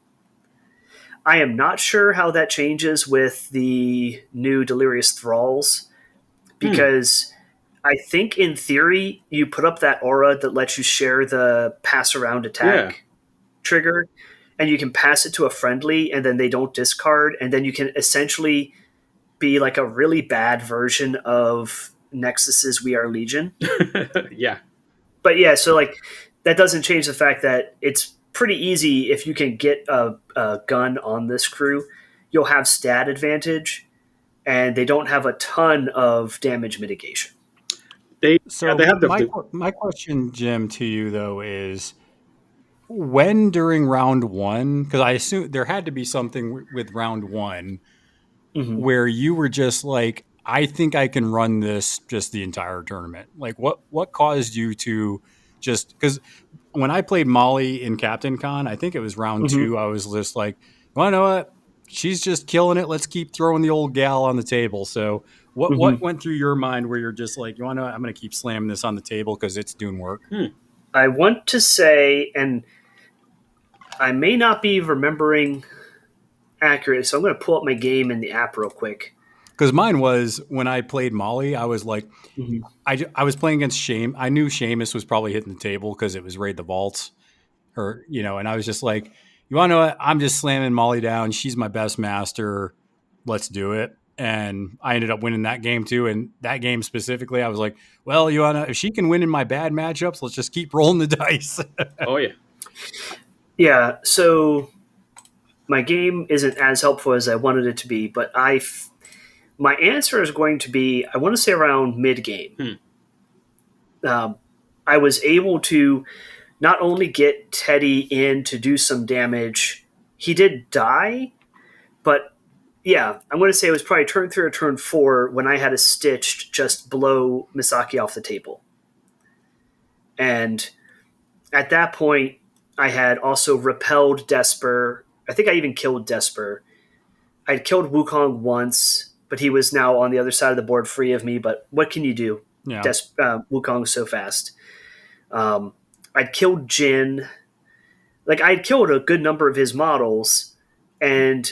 I am not sure how that changes with the new Delirious Thralls, because I think in theory you put up that aura that lets you share the pass around attack trigger, and you can pass it to a friendly and then they don't discard, and then you can essentially be like a really bad version of Nexus's We Are Legion. Yeah. But yeah, so like that doesn't change the fact that it's pretty easy if you can get a gun on this crew. You'll have stat advantage, and they don't have a ton of damage mitigation. They have my question, Jim, to you though is, when during round 1, because I assume there had to be something with round 1 where you were just like, I think I can run this just the entire tournament. Like what caused you to just, because when I played Molly in Captain Con, I think it was round 2, I was just like, well, you know what? She's just killing it. Let's keep throwing the old gal on the table. So what went through your mind where you're just like, you want to know, I'm going to keep slamming this on the table because it's doing work? I want to say, and I may not be remembering accurately, so I'm going to pull up my game in the app real quick. Because mine was when I played Molly, I was like, Mhm. I was playing against Shame. I knew Seamus was probably hitting the table because it was Raid the Vaults, or and I was just like, you want to know what? I'm just slamming Molly down. She's my best master. Let's do it. And I ended up winning that game too. And that game specifically, I was like, well, if she can win in my bad matchups, let's just keep rolling the dice. Oh yeah. Yeah, so my game isn't as helpful as I wanted it to be, but my answer is going to be, I want to say around mid game. I was able to not only get Teddy in to do some damage, he did die, but yeah, I'm going to say it was probably turn 3 or turn 4 when I had a stitched just blow Misaki off the table. And at that point, I had also repelled Desper. I think I even killed Desper. I'd killed Wukong once, but he was now on the other side of the board free of me. But what can you do? Yeah. Wukong's so fast. I'd killed Jin. Like, I'd killed a good number of his models and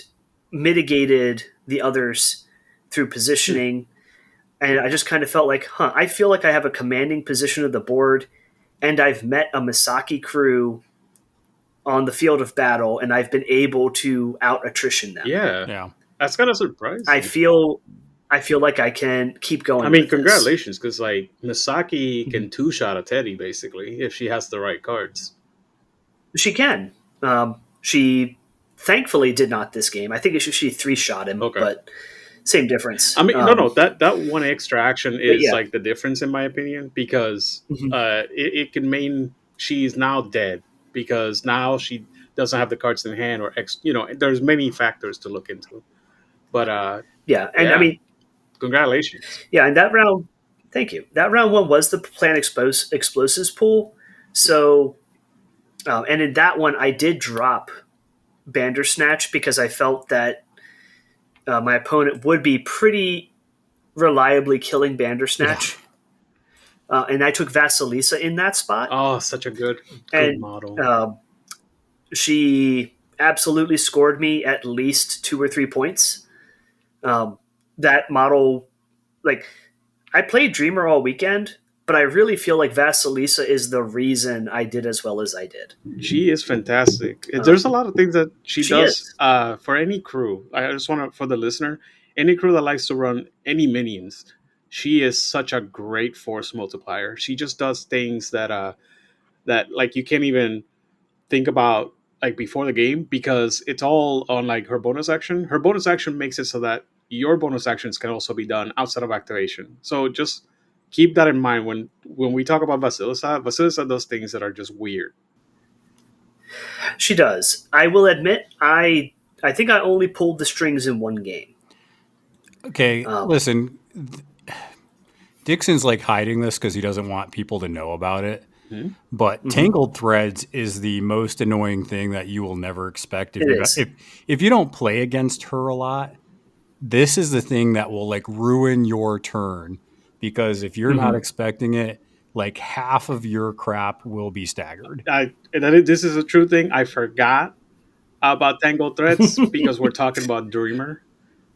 mitigated the others through positioning. And I just kind of felt like, I feel like I have a commanding position of the board, and I've met a Misaki crew on the field of battle, and I've been able to out attrition them. Yeah. That's kind of surprising. I feel like I can keep going. I mean, with this. congratulations, because like Misaki can two-shot a Teddy basically if she has the right cards. She can. She thankfully did not this game. I think she 3-shot him, but same difference. I mean, no, that one extra action is yeah. like the difference in my opinion, because it can mean she's now dead because now she doesn't have the cards in hand, or there's many factors to look into. But I mean, congratulations. Yeah, and that round, thank you. That round 1 was the planned explosives pool. So, and in that one, I did drop Bandersnatch because I felt that my opponent would be pretty reliably killing Bandersnatch. And I took Vasilisa in that spot. Oh, such a good model. She absolutely scored me at least 2 or 3 points. That model, like, I played Dreamer all weekend, but I really feel like Vasilisa is the reason I did as well as I did. She is fantastic. There's a lot of things that she does for any crew. I just want to, for the listener, any crew that likes to run any minions, she is such a great force multiplier. She just does things that like you can't even think about like before the game, because it's all on like her bonus action. Her bonus action makes it so that your bonus actions can also be done outside of activation. So just keep that in mind when we talk about Vasilisa. Vasilisa does things that are just weird. She does. I will admit, I think I only pulled the strings in one game. Okay, listen. Dixon's like hiding this because he doesn't want people to know about it. But Tangled Threads is the most annoying thing that you will never expect. If you don't play against her a lot, this is the thing that will like ruin your turn, because if you're not expecting it, like half of your crap will be staggered. This is a true thing. I forgot about Tangled Threads because we're talking about Dreamer.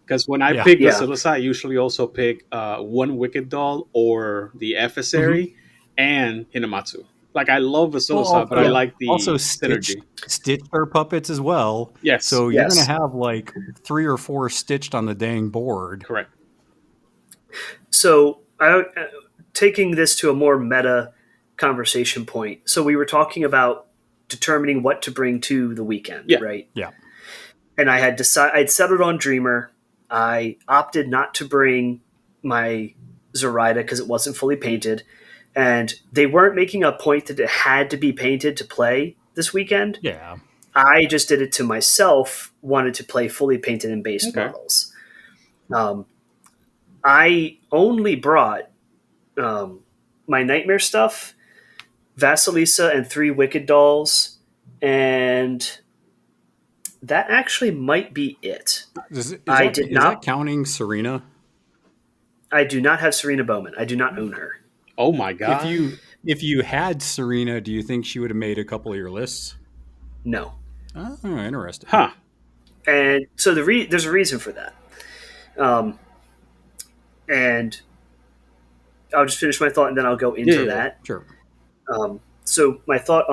Because when I pick Vasilisa, I usually also pick one Wicked Doll or the Emissary and Hinamatsu. Like, I love Vasilisa, but I like the also synergy. Stitch her puppets as well. Yes. So you're going to have like 3 or 4 stitched on the dang board. Correct. So taking this to a more meta conversation point. So we were talking about determining what to bring to the weekend, right? Yeah. And I had I'd settled on Dreamer. I opted not to bring my Zoraida because it wasn't fully painted. And they weren't making a point that it had to be painted to play this weekend. Yeah. I just did it to myself, wanted to play fully painted and based models. I only brought my Nightmare stuff, Vasilisa and 3 Wicked Dolls, and that actually might be it. Is that counting Serena? I do not have Serena Bowman. I do not own her. Oh my god! If you had Serena, do you think she would have made a couple of your lists? No. Oh, interesting. Huh. And so there's a reason for that. and I'll just finish my thought and then I'll go into that. Sure. So my thought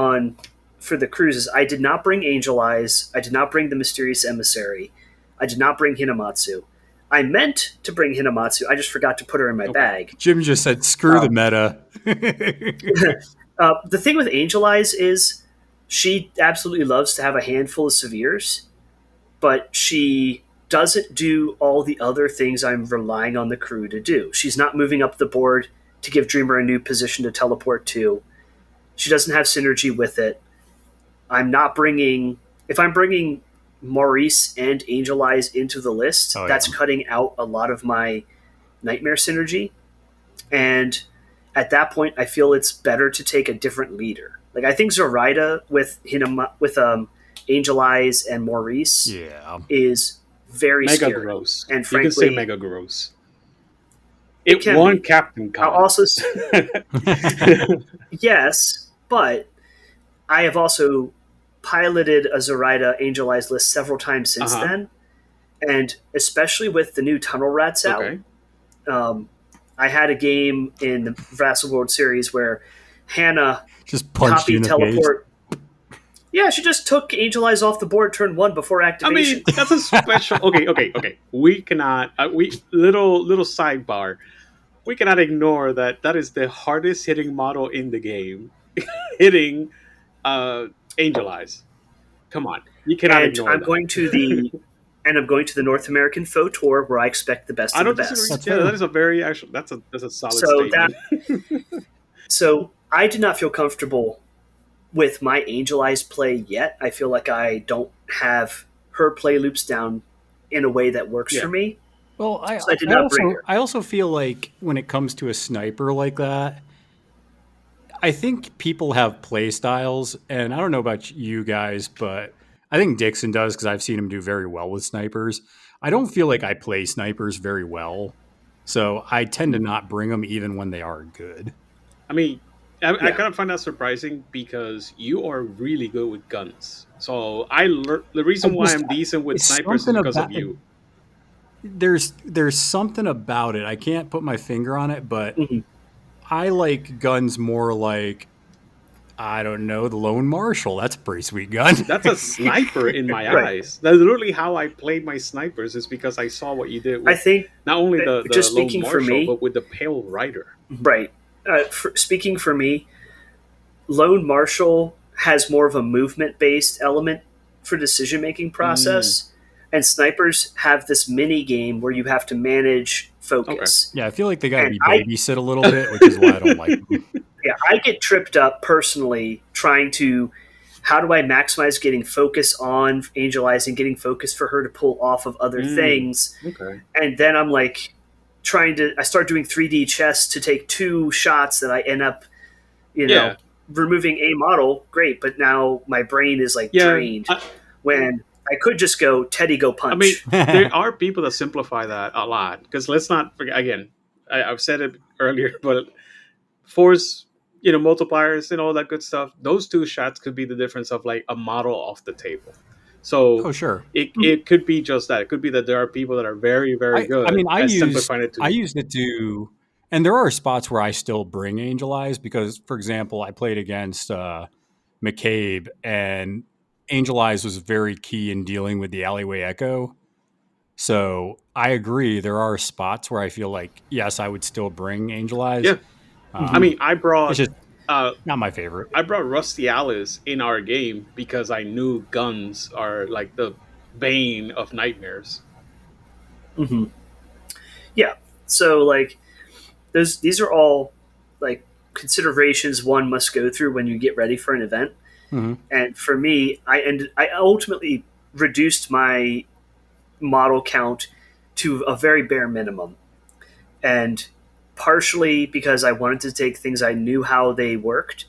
for the cruise is I did not bring Angel Eyes. I did not bring the Mysterious Emissary. I did not bring Hinamatsu. I meant to bring Hinamatsu. I just forgot to put her in my bag. Jim just said, screw the meta. The thing with Angel Eyes is she absolutely loves to have a handful of Severes, but she doesn't do all the other things I'm relying on the crew to do. She's not moving up the board to give Dreamer a new position to teleport to. She doesn't have synergy with it. If I'm bringing Maurice and Angel Eyes into the list, that's cutting out a lot of my Nightmare synergy. And at that point, I feel it's better to take a different leader. Like, I think Zoraida with Angel Eyes and Maurice is very mega scary. gross. And frankly, you can say mega gross. It won Captain Con. I'll also yes, but I have also piloted a Zoraida Angel Eyes list several times since then, and especially with the new Tunnel Rats out. I had a game in the Vassal World Series where Hannah just punched you in the teleport. Face. Yeah, she just took Angel Eyes off the board turn 1 before activation. I mean, that's a special. Okay. We cannot. Little sidebar. We cannot ignore that is the hardest hitting model in the game. Hitting Angel Eyes. Come on, you cannot ignore that. I'm going to the North American Faux Tour where I expect the best of the best. Disagree. That is a very actual. That's a solid statement. So I did not feel comfortable with my Angel Eyes play yet. I feel like I don't have her play loops down in a way that works for me. Well, I also feel like when it comes to a sniper like that, I think people have play styles, and I don't know about you guys, but I think Dixon does because I've seen him do very well with snipers. I don't feel like I play snipers very well, so I tend to not bring them even when they are good. I mean, I kind of find that surprising because you are really good with guns. So the reason why I'm decent with snipers is because of you. There's something about it. I can't put my finger on it, but I like guns more like, I don't know, the Lone Marshal. That's a pretty sweet gun. That's a sniper in my eyes. That's literally how I played my snipers, is because I saw what you did with I think not only the speaking Lone Marshal, for me, but with the Pale Rider. Right. Speaking for me, Lone Marshal has more of a movement-based element for decision-making process. And snipers have this mini game where you have to manage focus. Okay. Yeah, I feel like they got to be babysit a little bit, which is why I don't like them. Yeah, I get tripped up personally trying to, how do I maximize getting focus on Angel Eyes and getting focus for her to pull off of other things. Okay. And then I'm like I start doing 3D chess to take 2 shots that I end up, removing a model. Great, but now my brain is drained when I could just go, Teddy, go punch. I mean, there are people that simplify that a lot. Because let's not forget, again, I've said it earlier, but force, multipliers and all that good stuff, those 2 shots could be the difference of like a model off the table. So it could be just that. It could be that there are people that are very, very good. I mean, I used it to, and there are spots where I still bring Angel Eyes because, for example, I played against McCabe, and Angel Eyes was very key in dealing with the alleyway echo. So I agree. There are spots where I feel like, yes, I would still bring Angel Eyes. Yeah. I mean, I brought... It's just not my favorite. I brought Rusty Alice in our game because I knew guns are like the bane of nightmares. Mm-hmm. Yeah. So, these are all, considerations one must go through when you get ready for an event. Mm-hmm. And for me, I ultimately reduced my model count to a very bare minimum. And partially because I wanted to take things I knew how they worked,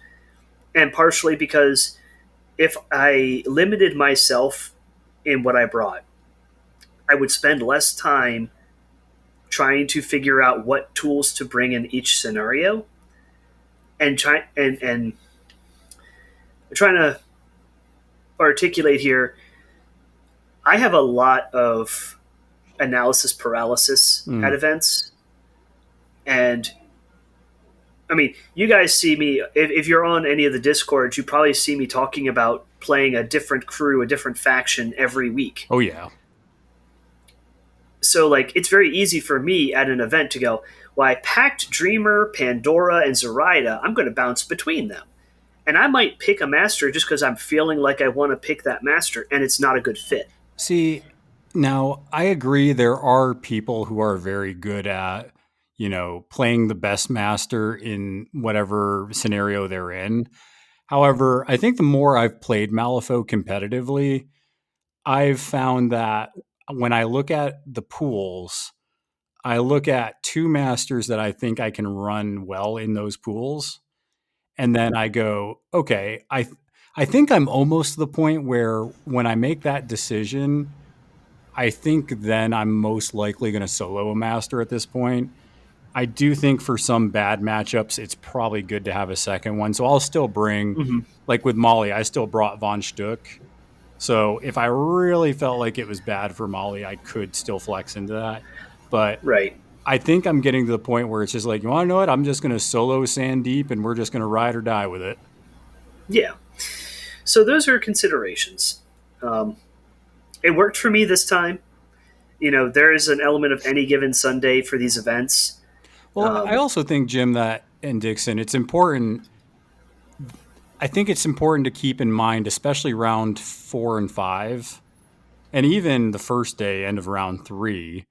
and partially because if I limited myself in what I brought, I would spend less time trying to figure out what tools to bring in each scenario and trying to articulate here. I have a lot of analysis paralysis at events. And I mean, you guys see me, if you're on any of the Discords, you probably see me talking about playing a different crew, a different faction every week. Oh, yeah. So, like, it's very easy for me at an event to go, well, I packed Dreamer, Pandora, and Zoraida. I'm going to bounce between them. And I might pick a master just because I'm feeling like I want to pick that master, and it's not a good fit. See, now I agree there are people who are very good at, playing the best master in whatever scenario they're in. However, I think the more I've played Malifaux competitively, I've found that when I look at the pools, I look at two masters that I think I can run well in those pools. And then I go, okay, I think I'm almost to the point where when I make that decision, I think then I'm most likely going to solo a master at this point. I do think for some bad matchups, it's probably good to have a second one. So I'll still bring, like with Molly, I still brought Von Stuck. So if I really felt like it was bad for Molly, I could still flex into that. But Right. I think I'm getting to the point where it's just like, you want to know what? I'm just going to solo Sandeep and we're just going to ride or die with it. Yeah. So those are considerations. It worked for me this time. There is an element of any given Sunday for these events. Well, I also think, Jim, that and Dixon, it's important. I think it's important to keep in mind, especially round 4 and 5, and even the first day, end of round 3,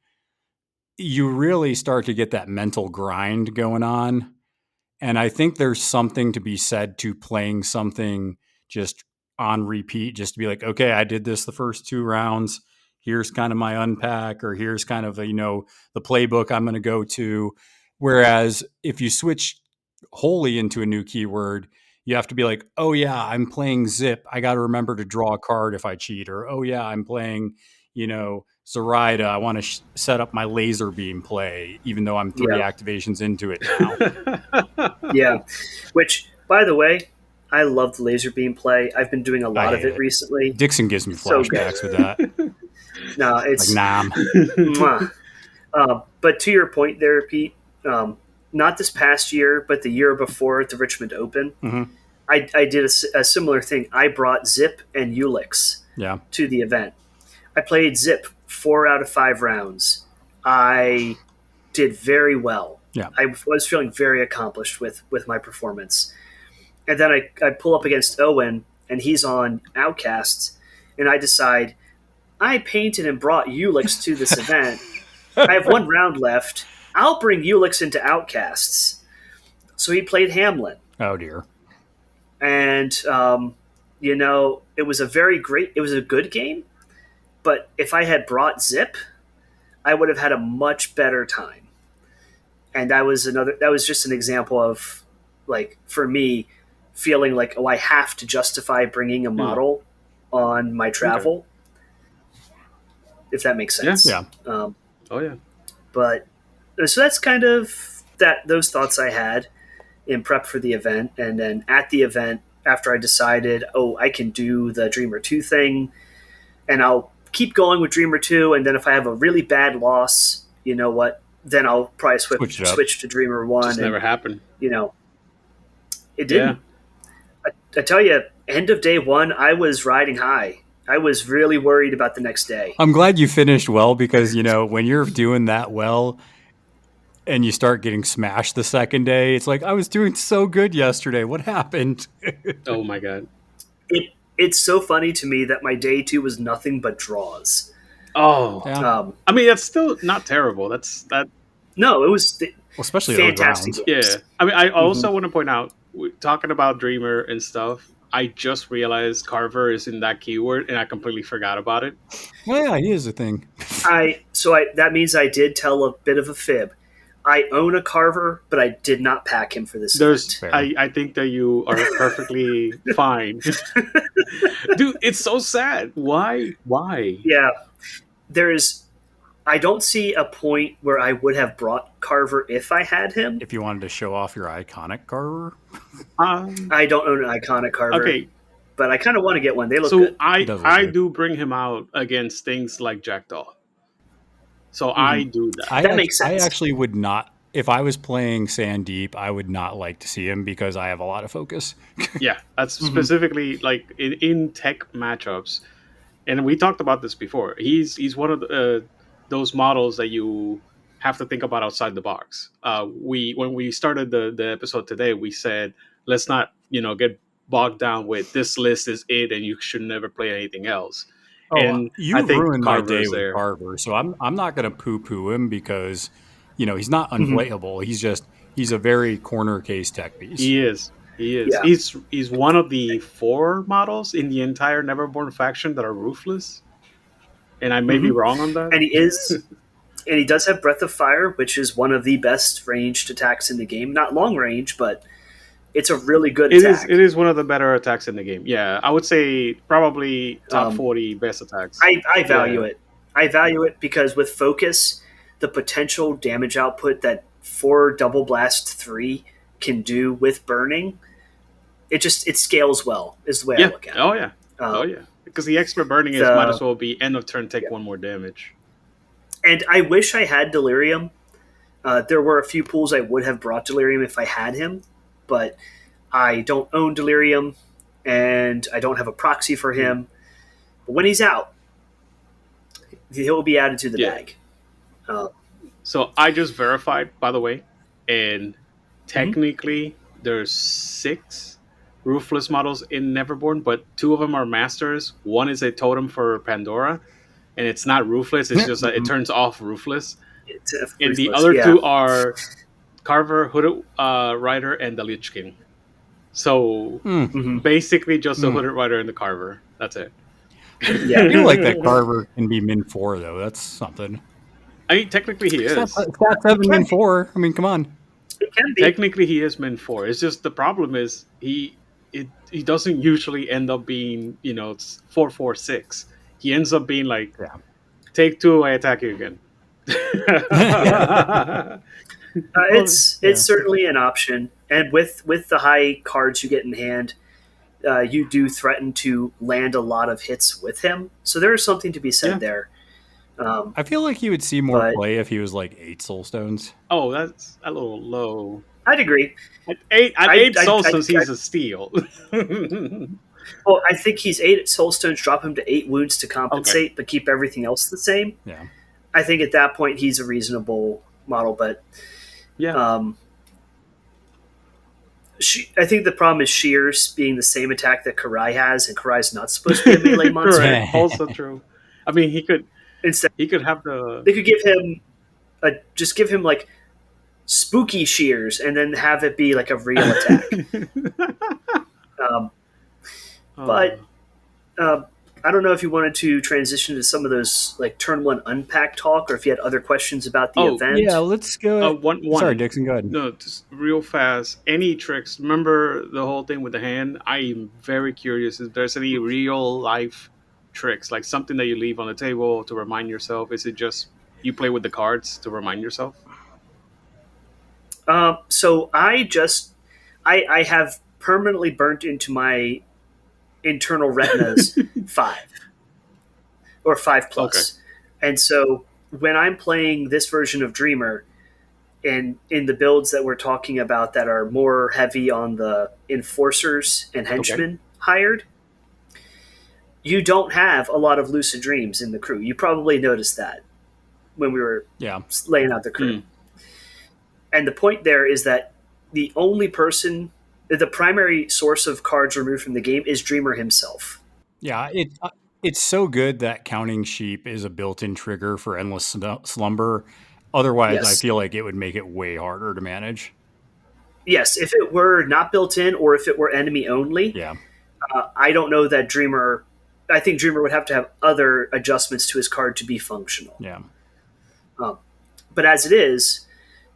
you really start to get that mental grind going on. And I think there's something to be said to playing something just on repeat, just to be like, okay, I did this the first 2 rounds. Here's kind of my unpack, or here's kind of, the playbook I'm going to go to. Whereas if you switch wholly into a new keyword, you have to be like, oh yeah, I'm playing Zip. I got to remember to draw a card if I cheat. Or, oh yeah, I'm playing, Zoraida. I want to set up my laser beam play, even though I'm 3 activations into it now. Yeah. Which, by the way, I love the laser beam play. I've been doing a lot of it recently. Dixon gives me flashbacks with that. No, it's like, Nam. But to your point there, Pete, not this past year, but the year before at the Richmond Open, I did a similar thing. I brought Zip and Ulix to the event. I played Zip 4 out of 5 rounds. I did very well. Yeah. I was feeling very accomplished with my performance. And then I pull up against Owen, and he's on Outcasts, and I decide I painted and brought Ulix to this event. I have 1 round left. I'll bring Ulix into Outcasts. So he played Hamlin. Oh, dear. And, it was a good game. But if I had brought Zip, I would have had a much better time. And that was just an example of, like, for me, feeling like, I have to justify bringing a model on my travel. If that makes sense. Yeah. Oh, yeah. But so that's kind of those thoughts I had in prep for the event. And then at the event, after I decided, I can do the Dreamer 2 thing, and I'll keep going with Dreamer 2. And then if I have a really bad loss, you know what, then I'll probably switch to Dreamer 1. Just never happened. It didn't. Yeah. I tell you, end of day 1, I was riding high. I was really worried about the next day. I'm glad you finished well, because, when you're doing that well and you start getting smashed the second day, it's like, I was doing so good yesterday. What happened? Oh, my God. It's so funny to me that my day 2 was nothing but draws. Oh. Yeah. I mean, that's still not terrible. That. No, it was especially fantastic. Yeah. I mean, I also want to point out, talking about Dreamer and stuff, I just realized Carver is in that keyword, and I completely forgot about it. Well, yeah, he is a thing. That means I did tell a bit of a fib. I own a Carver, but I did not pack him for this event. I think that you are perfectly fine. Dude, it's so sad. Why? Yeah. I don't see a point where I would have brought Carver if I had him. If you wanted to show off your iconic Carver? I don't own an iconic Carver. Okay. But I kind of want to get one. They look so good. I do bring him out against things like Jackdaw. So I do that. That makes sense. I actually would not. if I was playing Sandeep, I would not like to see him because I have a lot of focus. Yeah, that's specifically like in tech matchups, and we talked about this before. He's one of those models that you have to think about outside the box. We when we started the episode today, we said let's not get bogged down with this list is it, and you should never play anything else. Oh, And I you've think ruined my day Carver's with there. Carver, so I'm not going to poo poo him because he's not unplayable. He's a very corner case tech piece. He is. He is. Yeah. He's one of the 4 models in the entire Neverborn faction that are roofless. And I may be wrong on that. And he does have Breath of Fire, which is one of the best ranged attacks in the game. Not long range, but it's a really good attack. It is one of the better attacks in the game. Yeah, I would say probably top 40 best attacks. I value it. I value it because with focus, the potential damage output that 4 Double Blast 3 can do with burning, it scales well, is the way I look at it. Oh yeah. Because the extra burning might as well be end of turn, take 1 more damage. And I wish I had Delirium. There were a few pools I would have brought Delirium if I had him, but I don't own Delirium, and I don't have a proxy for him. But when he's out, he'll be added to the bag. So I just verified, by the way, and technically there's 6 roofless models in Neverborn, but 2 of them are masters. One is a totem for Pandora, and it's not roofless. It's just it turns off roofless. And the other 2 are Carver, Hooded Rider, and the Lich King. So basically just the Hooded Rider and the Carver. That's it. Yeah, I feel like that Carver can be min 4 though. That's something. I mean, technically he is. Stat 7 min 4. I mean, come on. It can be. Technically he is min 4. It's just the problem is he doesn't usually end up being 4-4-6. He ends up being like take 2, I attack you again. It's certainly an option, and with the high cards you get in hand, you do threaten to land a lot of hits with him. So there is something to be said there. I feel like he would see more play if he was like 8 soulstones. Oh, that's a little low. I'd agree. At 8 soulstones, he's a steal. Well, I think he's 8 soulstones, drop him to 8 wounds to compensate, but keep everything else the same. Yeah. I think at that point he's a reasonable model, but I think the problem is Shears being the same attack that Karai has, and Karai's not supposed to be a melee monster. Right. Also true. I mean, he could have the. They could give him like spooky Shears, and then have it be like a real attack. But I don't know if you wanted to transition to some of those like turn 1 unpack talk, or if you had other questions about the event. Yeah, let's go. One. Sorry, Dixon, go ahead. No, just real fast. Any tricks? Remember the whole thing with the hand? I am very curious if there's any real life tricks, like something that you leave on the table to remind yourself. Is it just you play with the cards to remind yourself? So I have permanently burnt into my internal retinas 5 or 5 plus. Okay. And so when I'm playing this version of Dreamer, and in the builds that we're talking about that are more heavy on the enforcers and henchmen hired, you don't have a lot of lucid dreams in the crew. You probably noticed that when we were laying out the crew. And the point there is that the primary source of cards removed from the game is Dreamer himself. Yeah, it's so good that Counting Sheep is a built-in trigger for Endless Slumber. Otherwise, I feel like it would make it way harder to manage. Yes, if it were not built in, or if it were enemy only, I don't know that Dreamer... I think Dreamer would have to have other adjustments to his card to be functional. Yeah. But as it is,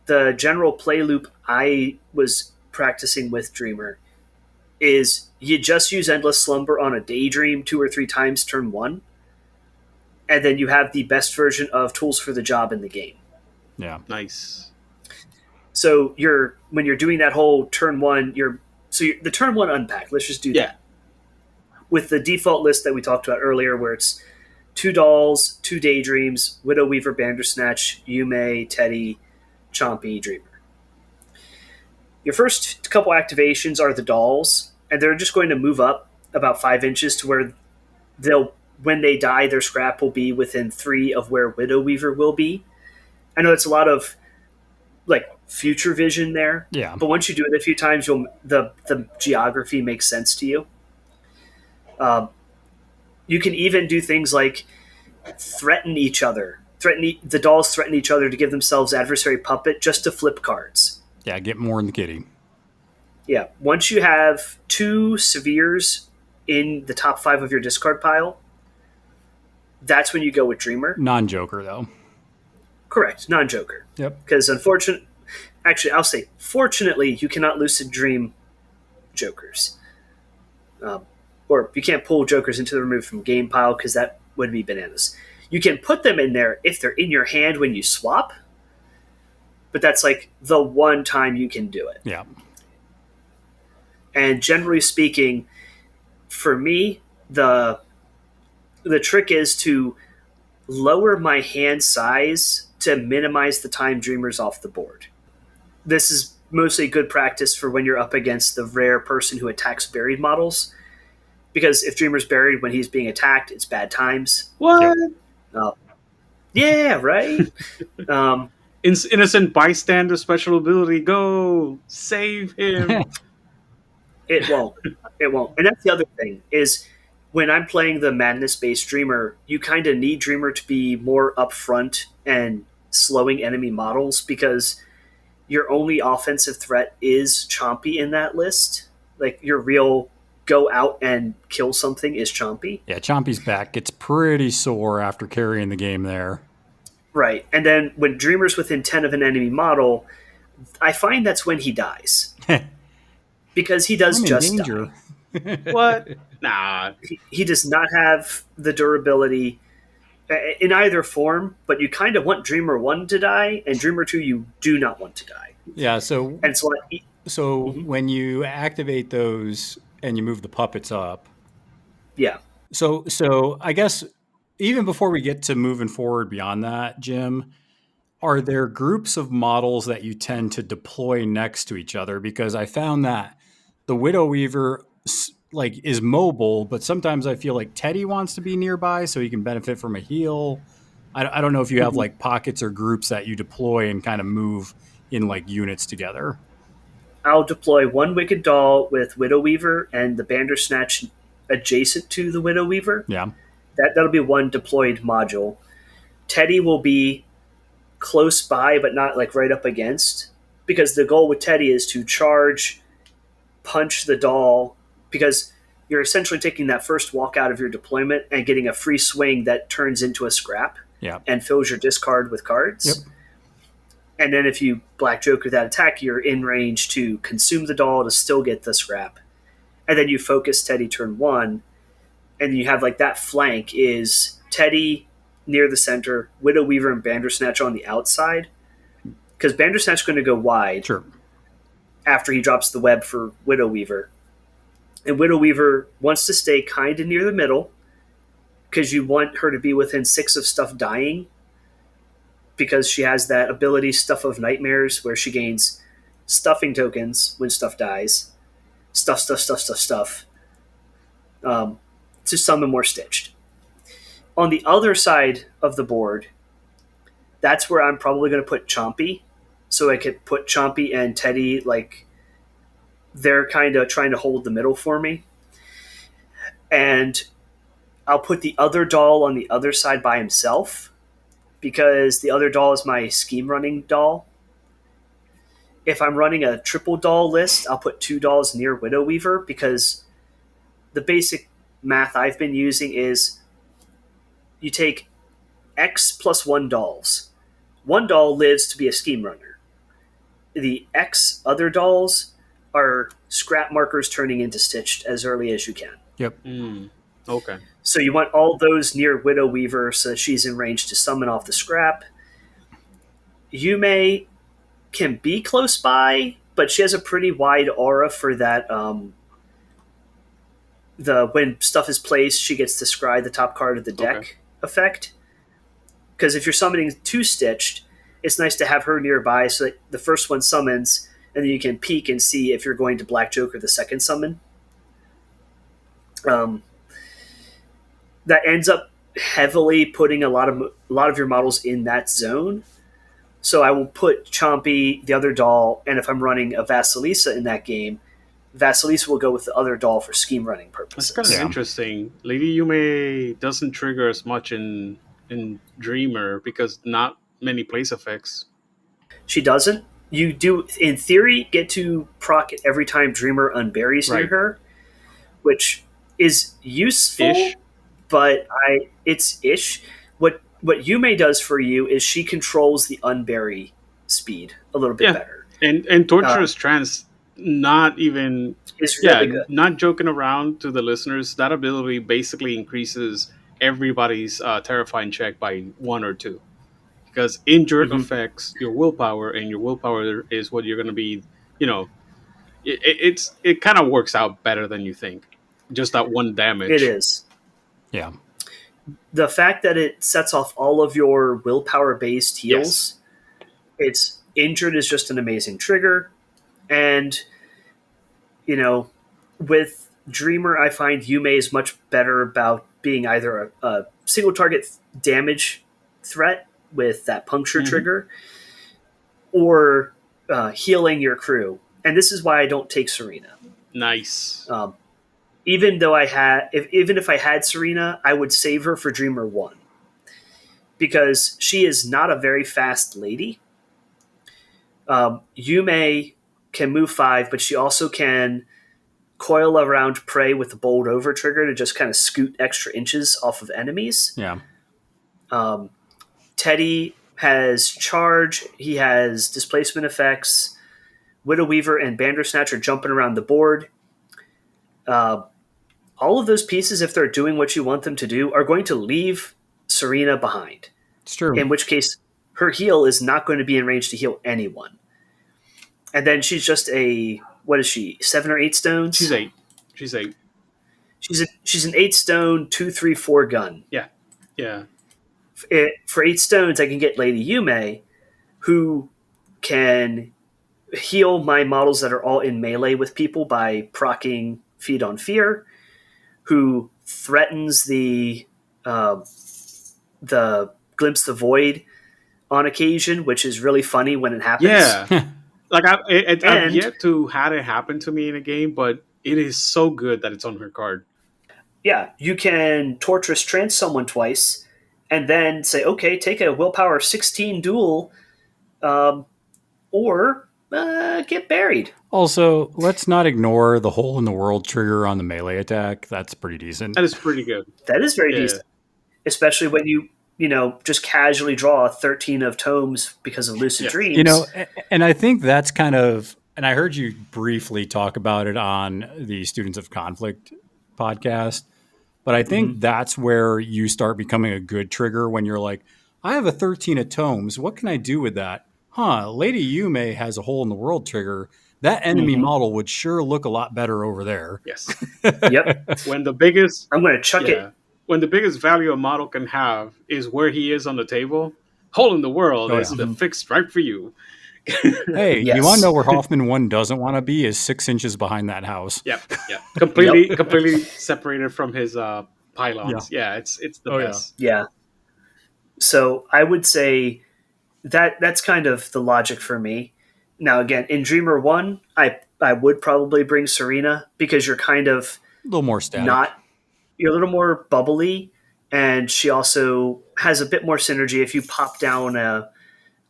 the general play loop I was practicing with Dreamer is you just use Endless Slumber on a Daydream 2 or 3 times turn 1, and then you have the best version of Tools for the Job in the game. Yeah. Nice. So when you're doing that whole turn 1, the turn 1 unpack, let's just do that. With the default list that we talked about earlier, where it's 2 Dolls, 2 Daydreams, Widow Weaver, Bandersnatch, Yume, Teddy, Chompy, Dreamer. Your first couple activations are the dolls, and they're just going to move up about 5 inches to where when they die, their scrap will be within 3 of where Widow Weaver will be. I know it's a lot of like future vision there, Yeah. but once you do it a few times, the geography makes sense to you. You can even do things like threaten each other. The dolls threaten each other to give themselves adversary puppet just to flip cards. Yeah, get more in the kitty. Yeah. Once you have 2 severes in the top 5 of your discard pile, that's when you go with Dreamer. Non-Joker, though. Correct. Non-Joker. Yep. Because actually, I'll say, fortunately, you cannot lucid dream Jokers. Or you can't pull Jokers into the remove from game pile because that would be bananas. You can put them in there if they're in your hand when you swap, but that's like the one time you can do it. Yeah. And generally speaking, for me, the trick is to lower my hand size to minimize the time Dreamers off the board. This is mostly good practice for when you're up against the rare person who attacks buried models. Because if Dreamer's buried when he's being attacked, it's bad times. What? Yeah, right? Innocent bystander special ability. Go save him. It won't. It won't. And that's the other thing is when I'm playing the madness-based Dreamer, you kind of need Dreamer to be more upfront and slowing enemy models because your only offensive threat is Chompy in that list. Like your real go out and kill something is Chompy. Yeah, Chompy's back gets pretty sore after carrying the game there. Right. And then when Dreamer's within 10 of an enemy model, I find that's when he dies. Because he does just die. What? Nah. He does not have the durability in either form, but you kind of want Dreamer 1 to die, and Dreamer 2 you do not want to die. Yeah, so and so when you activate those and you move the puppets up. Yeah. So I guess even before we get to moving forward beyond that, Jim, are there groups of models that you tend to deploy next to each other? Because I found that the Widow Weaver is mobile, but sometimes I feel like Teddy wants to be nearby so he can benefit from a heal. I don't know if you have like pockets or groups that you deploy and kind of move in like units together. I'll deploy 1 Wicked Doll with Widow Weaver and the Bandersnatch adjacent to the Widow Weaver. Yeah. That'll be 1 deployed module. Teddy will be close by, but not like right up against, because the goal with Teddy is to charge, punch the doll, because you're essentially taking that first walk out of your deployment and getting a free swing that turns into a scrap and fills your discard with cards. Yep. And then if you Black Joker that attack, you're in range to consume the doll to still get the scrap. And then you focus Teddy turn 1, and you have like that flank is Teddy near the center, Widow Weaver and Bandersnatch on the outside. Because Bandersnatch is going to go wide after he drops the web for Widow Weaver. And Widow Weaver wants to stay kind of near the middle because you want her to be within 6 of stuff dying, because she has that ability Stuff of Nightmares where she gains stuffing tokens when stuff dies. Stuff. To summon more Stitched. On the other side of the board, that's where I'm probably going to put Chompy. So I could put Chompy and Teddy, like, they're kind of trying to hold the middle for me. And I'll put the other doll on the other side by himself, because the other doll is my scheme running doll. If I'm running a triple doll list, I'll put 2 dolls near Widow Weaver, because the basic math I've been using is you take X plus 1 dolls. 1 doll lives to be a scheme runner. The X other dolls are scrap markers turning into Stitched as early as you can. Yep. Okay. So you want all those near Widow Weaver so that she's in range to summon off the scrap. Yume can be close by, but she has a pretty wide aura for that. When stuff is placed, she gets to scry the top card of the deck effect. Because if you're summoning 2 Stitched, it's nice to have her nearby so that the first one summons, and and then you can peek and see if you're going to Black Joker the second summon. That ends up heavily putting a lot of your models in that zone. So I will put Chompy, the other doll, and if I'm running a Vasilisa in that game, Vasilisa will go with the other doll for scheme running That's purposes. kind of interesting. Lady Yume doesn't trigger as much in Dreamer because not many place effects. She doesn't. You do, in theory, get to proc it every time Dreamer unburies near Right. her, which is useful, Ish. but it's ish. What Yume does for you is she controls the unbury speed a little bit Yeah. better. And Torturous Trance, not even It's really good. not joking around to the listeners, that ability basically increases everybody's terrifying check by 1 or 2. Because injured affects your willpower, and your willpower is what you're going to be, you know, it kind of works out better than you think. Just that 1 damage. It is. Yeah. The fact that it sets off all of your willpower based heals, Yes. it's injured is just an amazing trigger. And, you know, with Dreamer, I find Yume is much better about being either a single target damage threat with that puncture trigger or healing your crew. And this is why I don't take Serena. Nice. Even though even if I had Serena, I would save her for Dreamer 1. Because she is not a very fast lady. Yume can move 5, but she also can coil around prey with the bold over trigger to just kind of scoot extra inches off of enemies. Yeah. Teddy has charge. He has displacement effects. Widow Weaver and Bandersnatch are jumping around the board. All of those pieces, if they're doing what you want them to do, are going to leave Serena behind. It's true. In which case, her heal is not going to be in range to heal anyone. And then she's just what is she, 7 or 8 stones? She's 8. She's an 8 stone, 2/3/4 gun. Yeah. Yeah. For 8 stones, I can get Lady Yume, who can heal my models that are all in melee with people by proccing Feed on Fear, who threatens the Glimpse the Void on occasion, which is really funny when it happens. Yeah. Like I've yet to had it happen to me in a game, but it is so good that it's on her card. Yeah, you can Torturous Trance someone twice, and then say, okay, take a willpower 16 duel, or get buried. Also, let's not ignore the hole in the world trigger on the melee attack. That's pretty decent. That is pretty good. That is very decent, especially when you just casually draw 13 of tomes because of Lucid Dreams. And I think that's kind of, and I heard you briefly talk about it on the Students of Conflict podcast, but I think that's where you start becoming a good trigger when you're like, I have a 13 of tomes. What can I do with that? Lady Yume has a hole in the world trigger. That enemy model would sure look a lot better over there. Yes. Yep. When the biggest, I'm going to chuck it. When the biggest value a model can have is where he is on the table, hole in the world is the fixed right for you. Hey, you want to know where Hoffman 1 doesn't want to be is 6 inches behind that house. Yep. Completely separated from his pylons. Yeah, it's the best. Yeah. So I would say that's kind of the logic for me. Now, again, in Dreamer 1, I would probably bring Serena because you're kind of a little more static. You're a little more bubbly, and she also has a bit more synergy. If you pop down a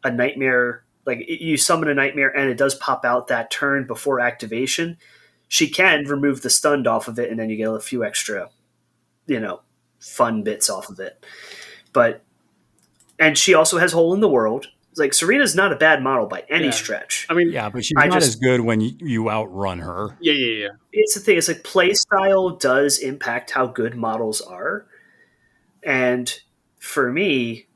nightmare, like you summon a nightmare and it does pop out that turn before activation, she can remove the stunned off of it, and then you get a few extra, fun bits off of it. And she also has Hole in the World. Like, Serena's not a bad model by any stretch. I mean, but she's not as good when you outrun her. Yeah. It's the thing. It's like play style does impact how good models are. And for me,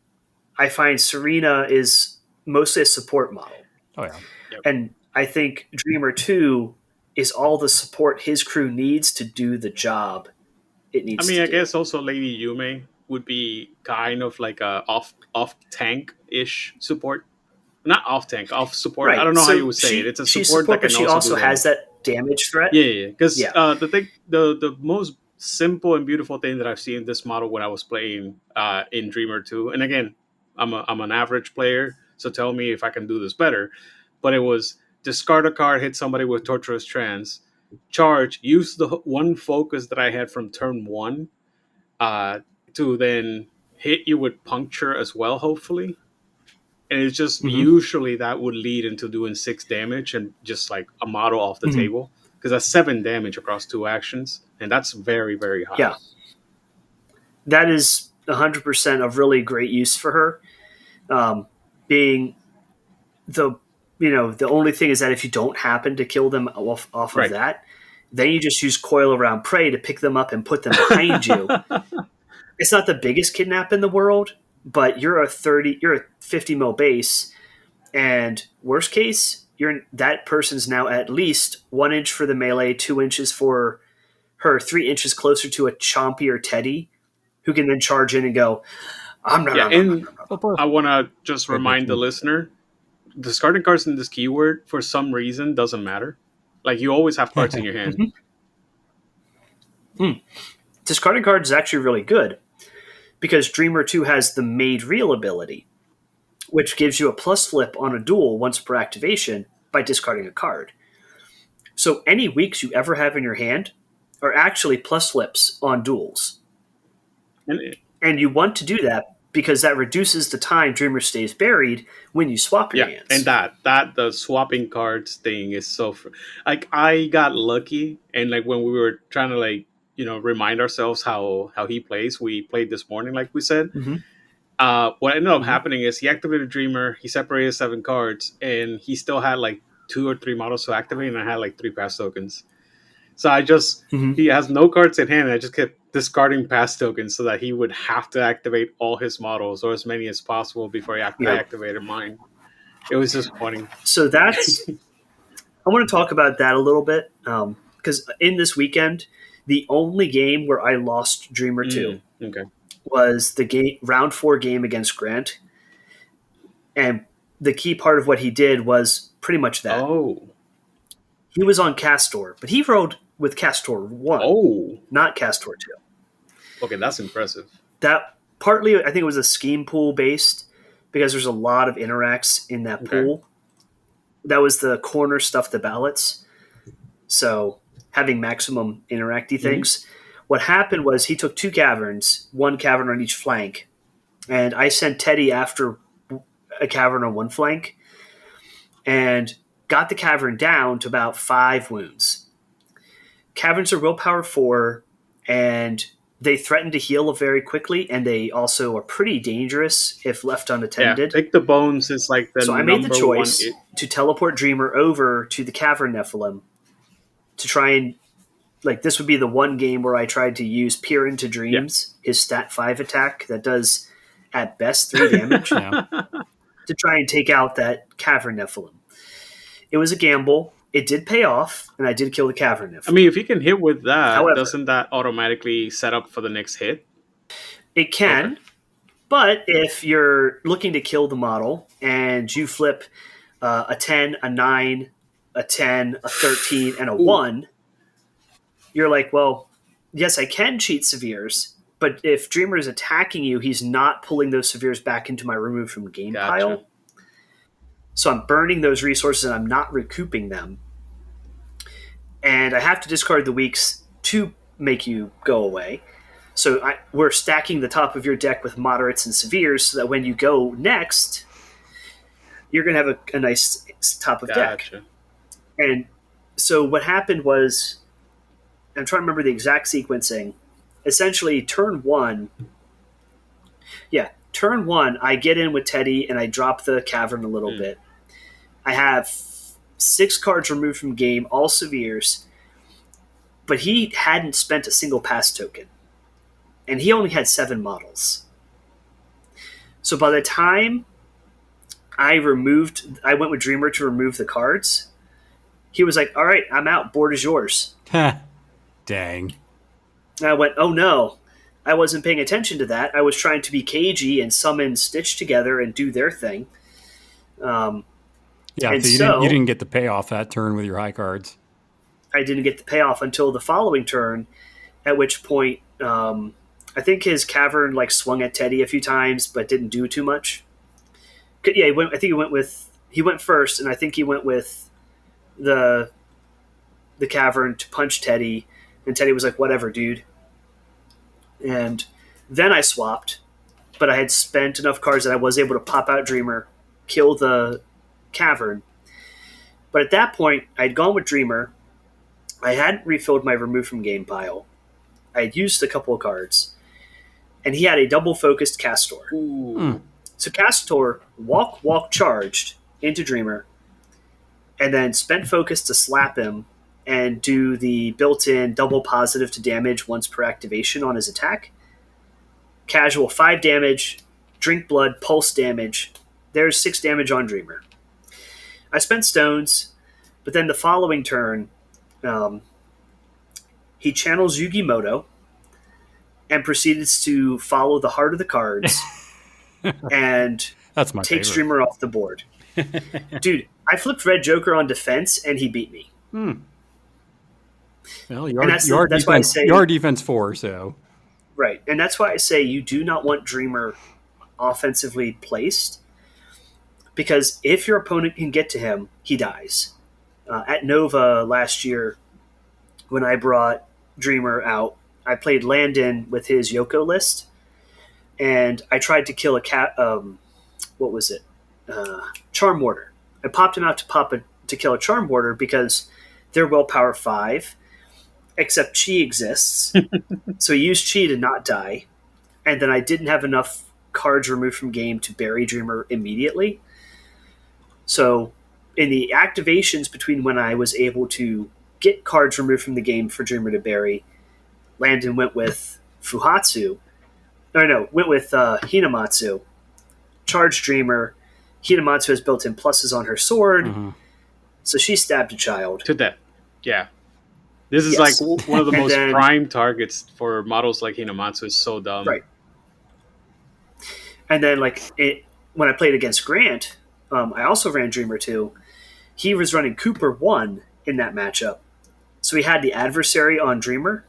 I find Serena is mostly a support model. Oh, yeah. Yep. And I think Dreamer 2 is all the support his crew needs to do the job it needs to do. I guess also Lady Yume would be kind of like a off tank-ish support. not off tank, off support. Right. I don't know how So you would say it. It's a support, that but can she also do has damage. that damage threat. Yeah. Because Yeah. the most simple and beautiful thing that I've seen in this model when I was playing in Dreamer 2, and again, I'm an average player, so tell me if I can do this better. But it was discard a card, hit somebody with Torturous Trance, charge, use the one focus that I had from turn 1 uh, to then hit you with puncture as well, hopefully. And it's just usually that would lead into doing 6 damage and just like a model off the table, because that's 7 damage across 2 actions, and that's very, very high. Yeah. That is 100% of really great use for her. Being the only thing is that if you don't happen to kill them off Right. of that, then you just use coil around prey to pick them up and put them behind you. It's not the biggest kidnap in the world, but you're a 50 mil base, and worst case, that person's now at least 1 inch for the melee, 2 inches for her, 3 inches closer to a Chompy or Teddy, who can then charge in and go, I want to just remind the listener, discarding cards in this keyword for some reason doesn't matter. Like, you always have cards in your hand. Discarding cards is actually really good, because Dreamer 2 has the Made Real ability, which gives you a plus flip on a duel once per activation by discarding a card. So any weeks you ever have in your hand are actually plus flips on duels. And you want to do that because that reduces the time Dreamer stays buried when you swap your hands. And the swapping cards thing is so... Like, I got lucky, and like when we were trying to like, remind ourselves how he plays, we played this morning, like we said. What ended up happening is he activated Dreamer, he separated 7 cards, and he still had like 2 or 3 models to activate, and I had like 3 pass tokens. So I just, he has no cards in hand, and I just kept discarding pass tokens so that he would have to activate all his models, or as many as possible, before I activated mine. It was just funny. So that's... I want to talk about that a little bit, because in this weekend, the only game where I lost Dreamer 2 was the round 4 game against Grant. And the key part of what he did was pretty much that. Oh. He was on Castor, but he rode with Castor 1, not Castor 2. Okay, that's impressive. That partly, I think it was a scheme pool based, because there's a lot of interacts in that pool. That was the corner stuff, the ballots. So having maximum interacty things. What happened was he took 2 caverns, 1 cavern on each flank, and I sent Teddy after a cavern on one flank and got the cavern down to about 5 wounds. Caverns are willpower 4, and they threaten to heal very quickly, and they also are pretty dangerous if left unattended. Yeah, Pick the Bones is like the So I made the choice to teleport Dreamer over to the Cavern Nephilim to try and, like, this would be the one game where I tried to use Peer into Dreams, his stat 5 attack that does at best 3 damage, to try and take out that Cavern Nephilim. It was a gamble. It did pay off, and I did kill the Cavern Nephilim. I mean, if you can hit with that, However, doesn't that automatically set up for the next hit? It can, but if you're looking to kill the model and you flip a 10, a 9, a 10, a 13, and a 1, you're like, well, yes, I can cheat Severes, but if Dreamer is attacking you, he's not pulling those Severes back into my remove from game pile. So I'm burning those resources and I'm not recouping them. And I have to discard the weaks to make you go away. So we're stacking the top of your deck with moderates and severes so that when you go next, you're going to have a nice top of deck. And so what happened was, I'm trying to remember the exact sequencing. Essentially, turn 1, I get in with Teddy and I drop the cavern a little bit. I have 6 cards removed from game, all severes, but he hadn't spent a single pass token. And he only had 7 models. So by the time I went with Dreamer to remove the cards, he was like, all right, I'm out. Board is yours. Dang. And I went, oh no. I wasn't paying attention to that. I was trying to be cagey and summon Stitch together and do their thing. Yeah, And so you didn't get the payoff that turn with your high cards. I didn't get the payoff until the following turn, at which point I think his cavern like swung at Teddy a few times, but didn't do too much. Yeah, he went first, and I think he went with the cavern to punch Teddy, and Teddy was like, "Whatever, dude." And then I swapped, but I had spent enough cards that I was able to pop out Dreamer, kill the cavern. But at that point, I had gone with Dreamer. I hadn't refilled my remove from game pile. I had used a couple of cards, and he had a double focused Castor. So Castor walk charged into Dreamer, and then spent focus to slap him and do the built-in double positive to damage once per activation on his attack. Casual 5 damage, drink blood, pulse damage. There's 6 damage on Dreamer. I spent stones, but then the following turn, he channels Yugimoto and proceeds to follow the heart of the cards and That's my takes favorite. Dreamer off the board. Dude, I flipped Red Joker on defense and he beat me. Well, that's your why I defense, say- your defense 4, so Right. And that's why I say you do not want Dreamer offensively placed, because if your opponent can get to him, he dies. At Nova last year, when I brought Dreamer out, I played Landon with his Yoko list, and I tried to kill a cat. What was it? Charm Warder. I popped him out to kill a Charm Warder because they're willpower 5, except Chi exists. So he used Chi to not die, and then I didn't have enough cards removed from game to bury Dreamer immediately. So in the activations between when I was able to get cards removed from the game for Dreamer to bury, Landon went with Fuhatsu. Went with Hinamatsu. Charged Dreamer. Hinamatsu has built-in pluses on her sword, so she stabbed a child. To death. Yeah. This is Yes. like one of the And most then- prime targets for models like Hinamatsu. It's so dumb. Right. And then, when I played against Grant, I also ran Dreamer 2. He was running Cooper 1 in that matchup. So he had the adversary on Dreamer,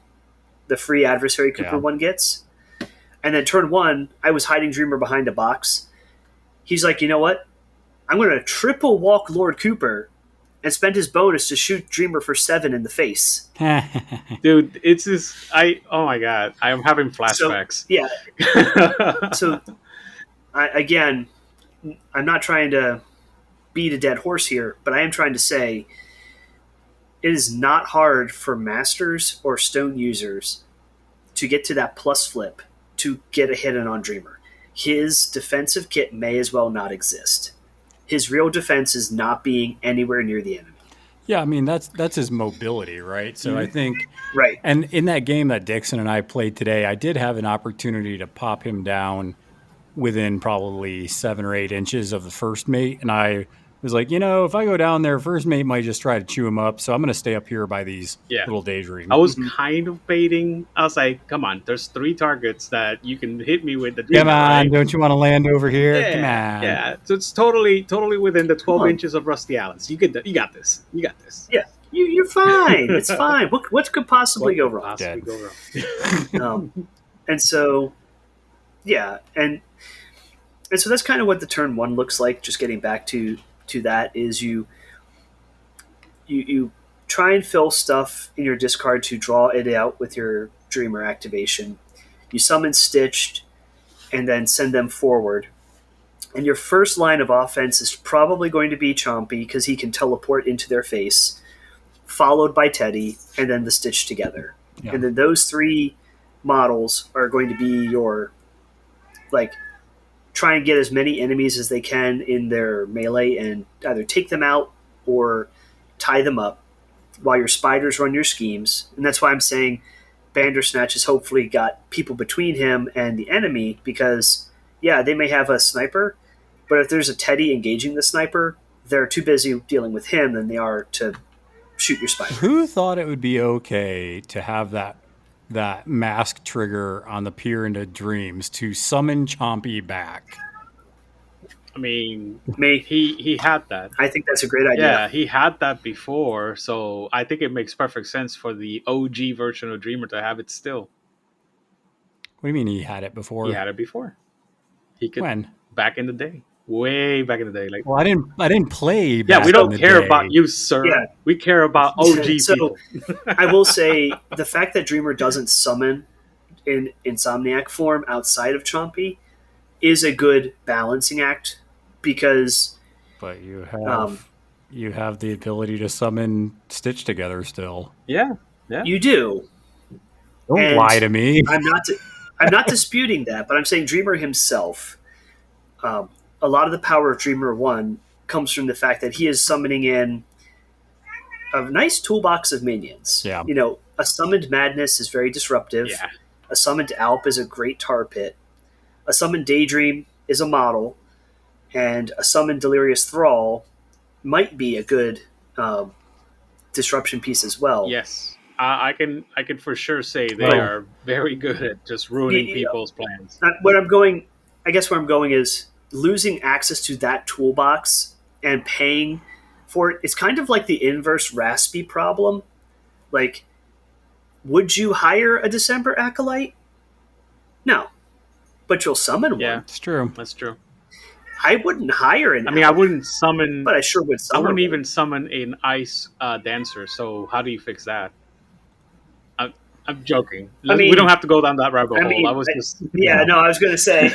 the free adversary Cooper 1 gets. And then turn 1, I was hiding Dreamer behind a box. He's like, you know what? I'm going to triple walk Lord Cooper and spend his bonus to shoot Dreamer for 7 in the face. Dude, it's just oh my god, I am having flashbacks. So again, I'm not trying to beat a dead horse here, but I am trying to say it is not hard for masters or stone users to get to that plus flip to get a hit in on Dreamer. His defensive kit may as well not exist. His real defense is not being anywhere near the enemy. yeah, I mean that's his mobility, right? So I think Right. And in that game that Dixon and I played today, I did have an opportunity to pop him down within probably 7 or 8 inches of the first mate, and I was like, if I go down there, first mate might just try to chew him up, so I'm going to stay up here by these little daydreams. I was kind of baiting. I was like, come on, there's 3 targets that you can hit me with the Come Dreamer, on, right? don't you want to land over here? Yeah, Come on. yeah. So it's totally within the 12 inches of Rusty Allen's. You got this. You got this. Yeah, you're fine. It's fine. What could possibly go wrong? Possibly Dead. go wrong. And so, yeah, and so that's kind of what the turn 1 looks like. Just getting back to that is you try and fill stuff in your discard to draw it out with your Dreamer activation. You summon Stitched and then send them forward. And your first line of offense is probably going to be Chompy because he can teleport into their face, followed by Teddy, and then the Stitch together. Yeah. And then those 3 models are going to be your, try and get as many enemies as they can in their melee and either take them out or tie them up while your spiders run your schemes. And that's why I'm saying Bandersnatch has hopefully got people between him and the enemy because, yeah, they may have a sniper, but if there's a Teddy engaging the sniper, they're too busy dealing with him than they are to shoot your spider. Who thought it would be okay to have that mask trigger on the Peer into Dreams to summon Chompy back? I mean, Me, he had that. I think that's a great idea. Yeah, he had that before, so I think it makes perfect sense for the OG version of Dreamer to have it still. What do you mean he had it before? He had it before. He could When? back in the day, way back in the day. Like, Well, I didn't play. yeah, Back we don't in the care day. about you, sir. Yeah. We care about OG So, people. I will say the fact that Dreamer doesn't summon in Insomniac form outside of Chompy is a good balancing act because But you have the ability to summon Stitch together still. Yeah. you do. Don't And lie to me. I'm not disputing that, but I'm saying Dreamer himself. A lot of the power of Dreamer 1 comes from the fact that he is summoning in a nice toolbox of minions. Yeah. You know, a summoned Madness is very disruptive. Yeah. A summoned Alp is a great tar pit. A summoned Daydream is a model. And a summoned Delirious Thrall might be a good disruption piece as well. Yes. I can for sure say they Oh. are very good at just ruining Yeah. people's plans. Where I'm going is losing access to that toolbox and paying for it. It's kind of like the inverse Raspy problem. Like, would you hire a December Acolyte? No. But you'll summon Yeah. one. It's true. That's true. I wouldn't hire an I mean, I wouldn't summon. but I sure would I summon wouldn't one. even summon an ice dancer. So how do you fix that? I'm joking. I mean- we don't have to go down that rabbit I hole. mean, I was just. Yeah, no, I was going to say,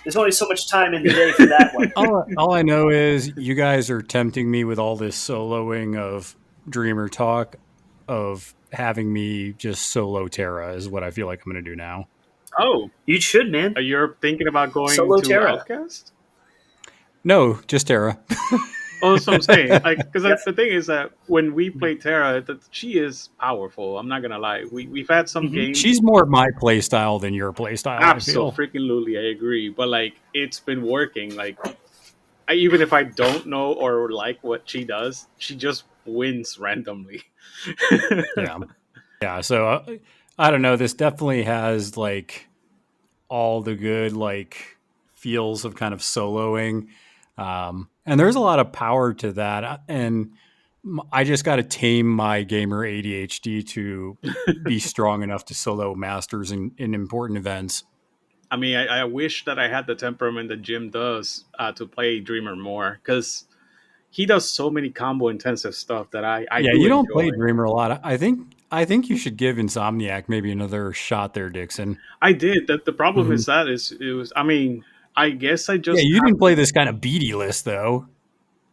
there's only so much time in the day for that one. All I know is you guys are tempting me with all this soloing of Dreamer talk, of having me just solo Terra is what I feel like I'm going to do now. Oh, You should, man. you're thinking about going Solo to Terra. Outcast? No, just Terra. Oh, that's what I'm saying. Like, because the thing is that when we play Terra, she is powerful. I'm not gonna lie. We've had some games. She's more my play style than your play style. I feel. Absolutely, I agree. But like, it's been working. Like, even if I don't know or like what she does, she just wins randomly. Yeah. So I don't know. This definitely has like all the good like feels of kind of soloing, and there's a lot of power to that. And I just got to tame my gamer ADHD to be strong enough to solo masters in important events. I mean, I wish that I had the temperament that Jim does to play Dreamer more, because he does so many combo intensive stuff that I yeah, do you don't enjoy. play Dreamer a lot. I think you should give Insomniac maybe another shot there, Dixon. I did. The problem is that it was. I mean, I guess I just. Yeah, you didn't play this kind of beady list though.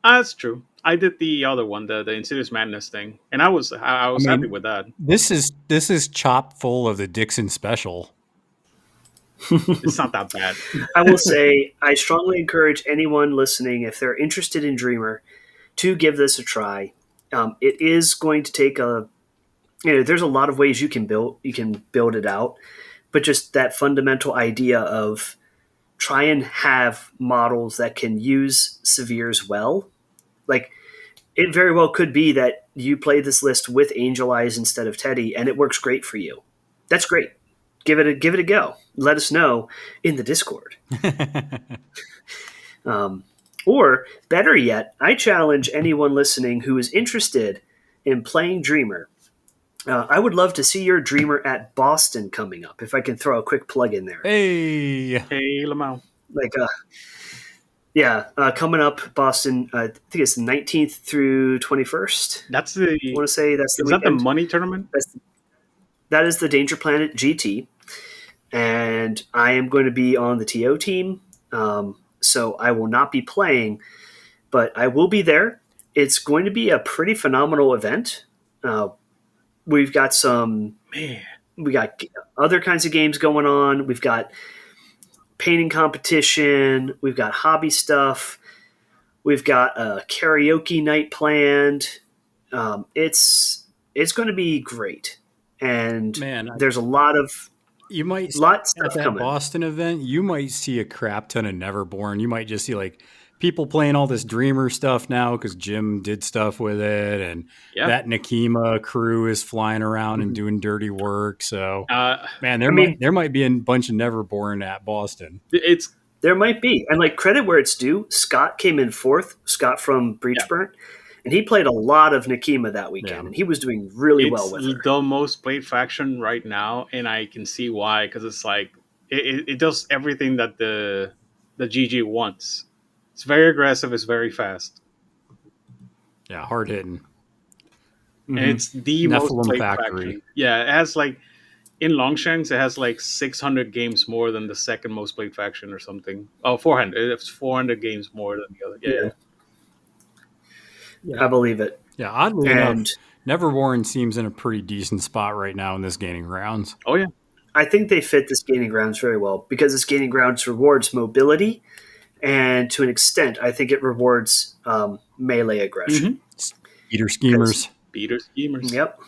That's true. I did the other one, the Insidious Madness thing, and I was happy with that. This is chock full of the Dixon special. It's not that bad. I will say, I strongly encourage anyone listening, if they're interested in Dreamer, to give this a try. It is going to take there's a lot of ways you can build it out, but just that fundamental idea of try and have models that can use Severes well. Like, it very well could be that you play this list with Angel Eyes instead of Teddy, and it works great for you. That's great. Give it a go. Let us know in the Discord. Or better yet, I challenge anyone listening who is interested in playing Dreamer. I would love to see your Dreamer at Boston coming up, if I can throw a quick plug in there. Hey, Lamau. Like, coming up Boston, I think it's the 19th through 21st. That's the. I want to say that's the Is that the weekend. money tournament? That is the Danger Planet GT. And I am going to be on the TO team. So I will not be playing, but I will be there. It's going to be a pretty phenomenal event. We've got we got other kinds of games going on. We've got painting competition. We've got hobby stuff. We've got a karaoke night planned. It's going to be great. And man, there's a lot of you might lots at of that coming. Boston event. You might see a crap ton of Neverborn. You might just see like people playing all this Dreamer stuff now because Jim did stuff with it, and that Nakima crew is flying around and doing dirty work. So, man, there might be a bunch of Neverborn at Boston. It's There might be. And like credit where it's due, Scott came in fourth, Scott from Breachburnt, and he played a lot of Nekima that weekend, and he was doing really well with her. It's the most played faction right now, and I can see why, because it's like it does everything that the GG wants. It's very aggressive, it's very fast. Yeah, hard hitting. And it's the Nephilim most played Factory. faction. Yeah, it has like in Longshanks, it has like 600 games more than the second most played faction or something. Oh, 400. It's 400 games more than the other. I believe it. Yeah, oddly enough, Neverborn seems in a pretty decent spot right now in this gaining grounds. Oh, yeah. I think they fit this gaining grounds very well because this gaining grounds rewards mobility, and to an extent, I think it rewards melee aggression. Speeder schemers. Speeder schemers. Yep.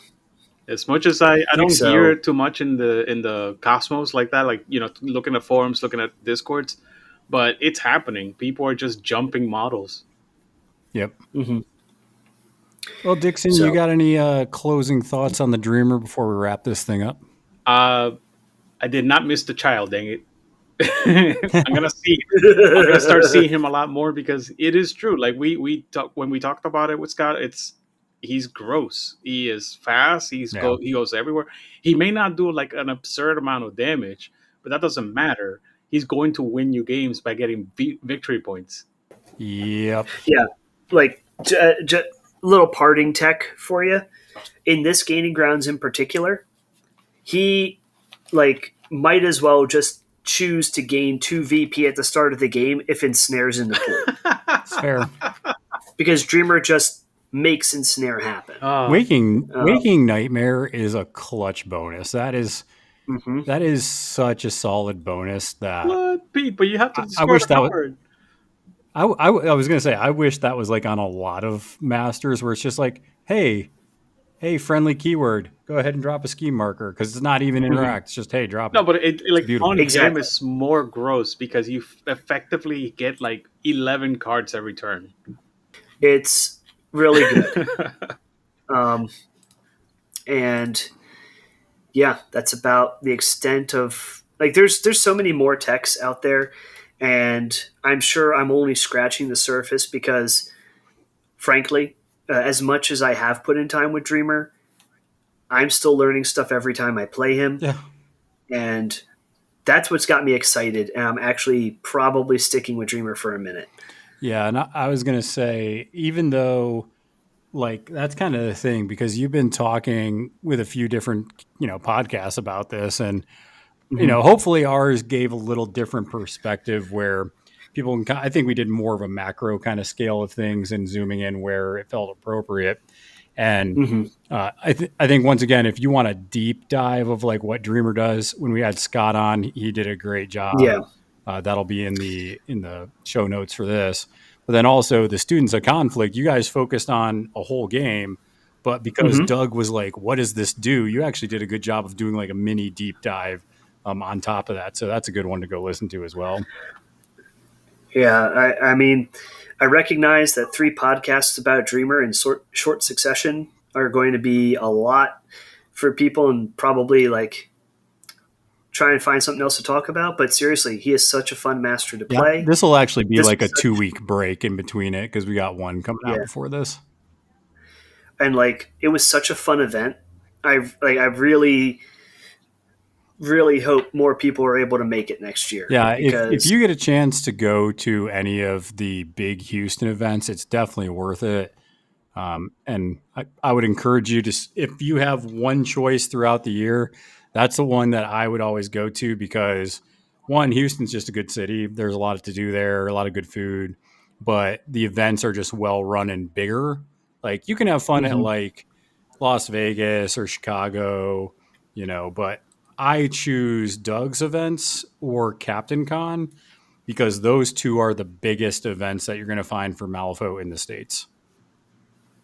As much as I don't hear too much in the cosmos like that, like, looking at forums, looking at discords, but it's happening. People are just jumping models. Yep. Well, Dixon, you got any closing thoughts on the Dreamer before we wrap this thing up? I did not miss the child, dang it. I'm gonna start seeing him a lot more because it is true. Like when we talked about it with Scott, he's gross. He is fast. He goes everywhere. He may not do like an absurd amount of damage, but that doesn't matter. He's going to win you games by getting victory points. Yep. Yeah. Like little parting tech for you. In this gaining grounds in particular, he might as well just choose to gain 2 VP at the start of the game if ensnares in the pool. That's fair. Because Dreamer just makes ensnare happen. Waking Nightmare is a clutch bonus. That is such a solid bonus that What, Pete? But you have to I wish that was. I was gonna say I wish that was like on a lot of masters where it's just like, hey, friendly keyword, go ahead and drop a scheme marker because it's not even interact. It's just, hey, drop it. No, but it like on Exactly. game is more gross because you effectively get like 11 cards every turn. It's really good. And yeah, that's about the extent of there's so many more techs out there, and I'm sure I'm only scratching the surface because frankly, as much as I have put in time with Dreamer, I'm still learning stuff every time I play him. Yeah. And that's what's got me excited. And I'm actually probably sticking with Dreamer for a minute. Yeah. And I was going to say, even though that's kind of the thing, because you've been talking with a few different, podcasts about this, and, hopefully ours gave a little different perspective where people can, I think we did more of a macro kind of scale of things and zooming in where it felt appropriate. And I think once again, if you want a deep dive of what Dreamer does, when we had Scott on, he did a great job. Yeah. That'll be in the show notes for this. But then also the Students of Conflict, you guys focused on a whole game, but because Doug was like, what does this do? You actually did a good job of doing a mini deep dive on top of that. So that's a good one to go listen to as well. Yeah, I mean, I recognize that 3 podcasts about Dreamer in short succession are going to be a lot for people and probably try and find something else to talk about. But seriously, he is such a fun master to play. This will actually be a 2-week break in between it because we got one coming out before this. And it was such a fun event. I really hope more people are able to make it next year. Yeah, if you get a chance to go to any of the big Houston events, it's definitely worth it. And I would encourage you to, if you have one choice throughout the year, that's the one that I would always go to because, one, Houston's just a good city. There's a lot to do there, a lot of good food, but the events are just well run and bigger. You can have fun at Las Vegas or Chicago, but I choose Doug's events or Captain Con because those two are the biggest events that you're going to find for Malifaux in the States.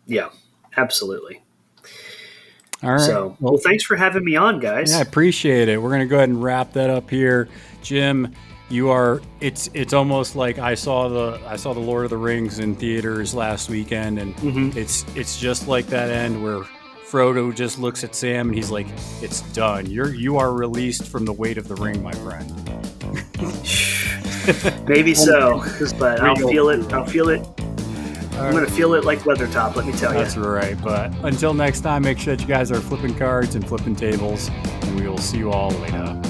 Yeah, absolutely. All right. So, well, thanks for having me on, guys. Yeah, I appreciate it. We're going to go ahead and wrap that up here. Jim, you are, it's almost like I saw the Lord of the Rings in theaters last weekend, and it's just like that end where Frodo just looks at Sam and he's like, "It's done. You are released from the weight of the ring, my friend." Maybe so, but I'll Real feel it. cool. I'll feel it. I'm going to feel it like Weathertop, let me tell you. That's right. But until next time, make sure that you guys are flipping cards and flipping tables, and we will see you all later.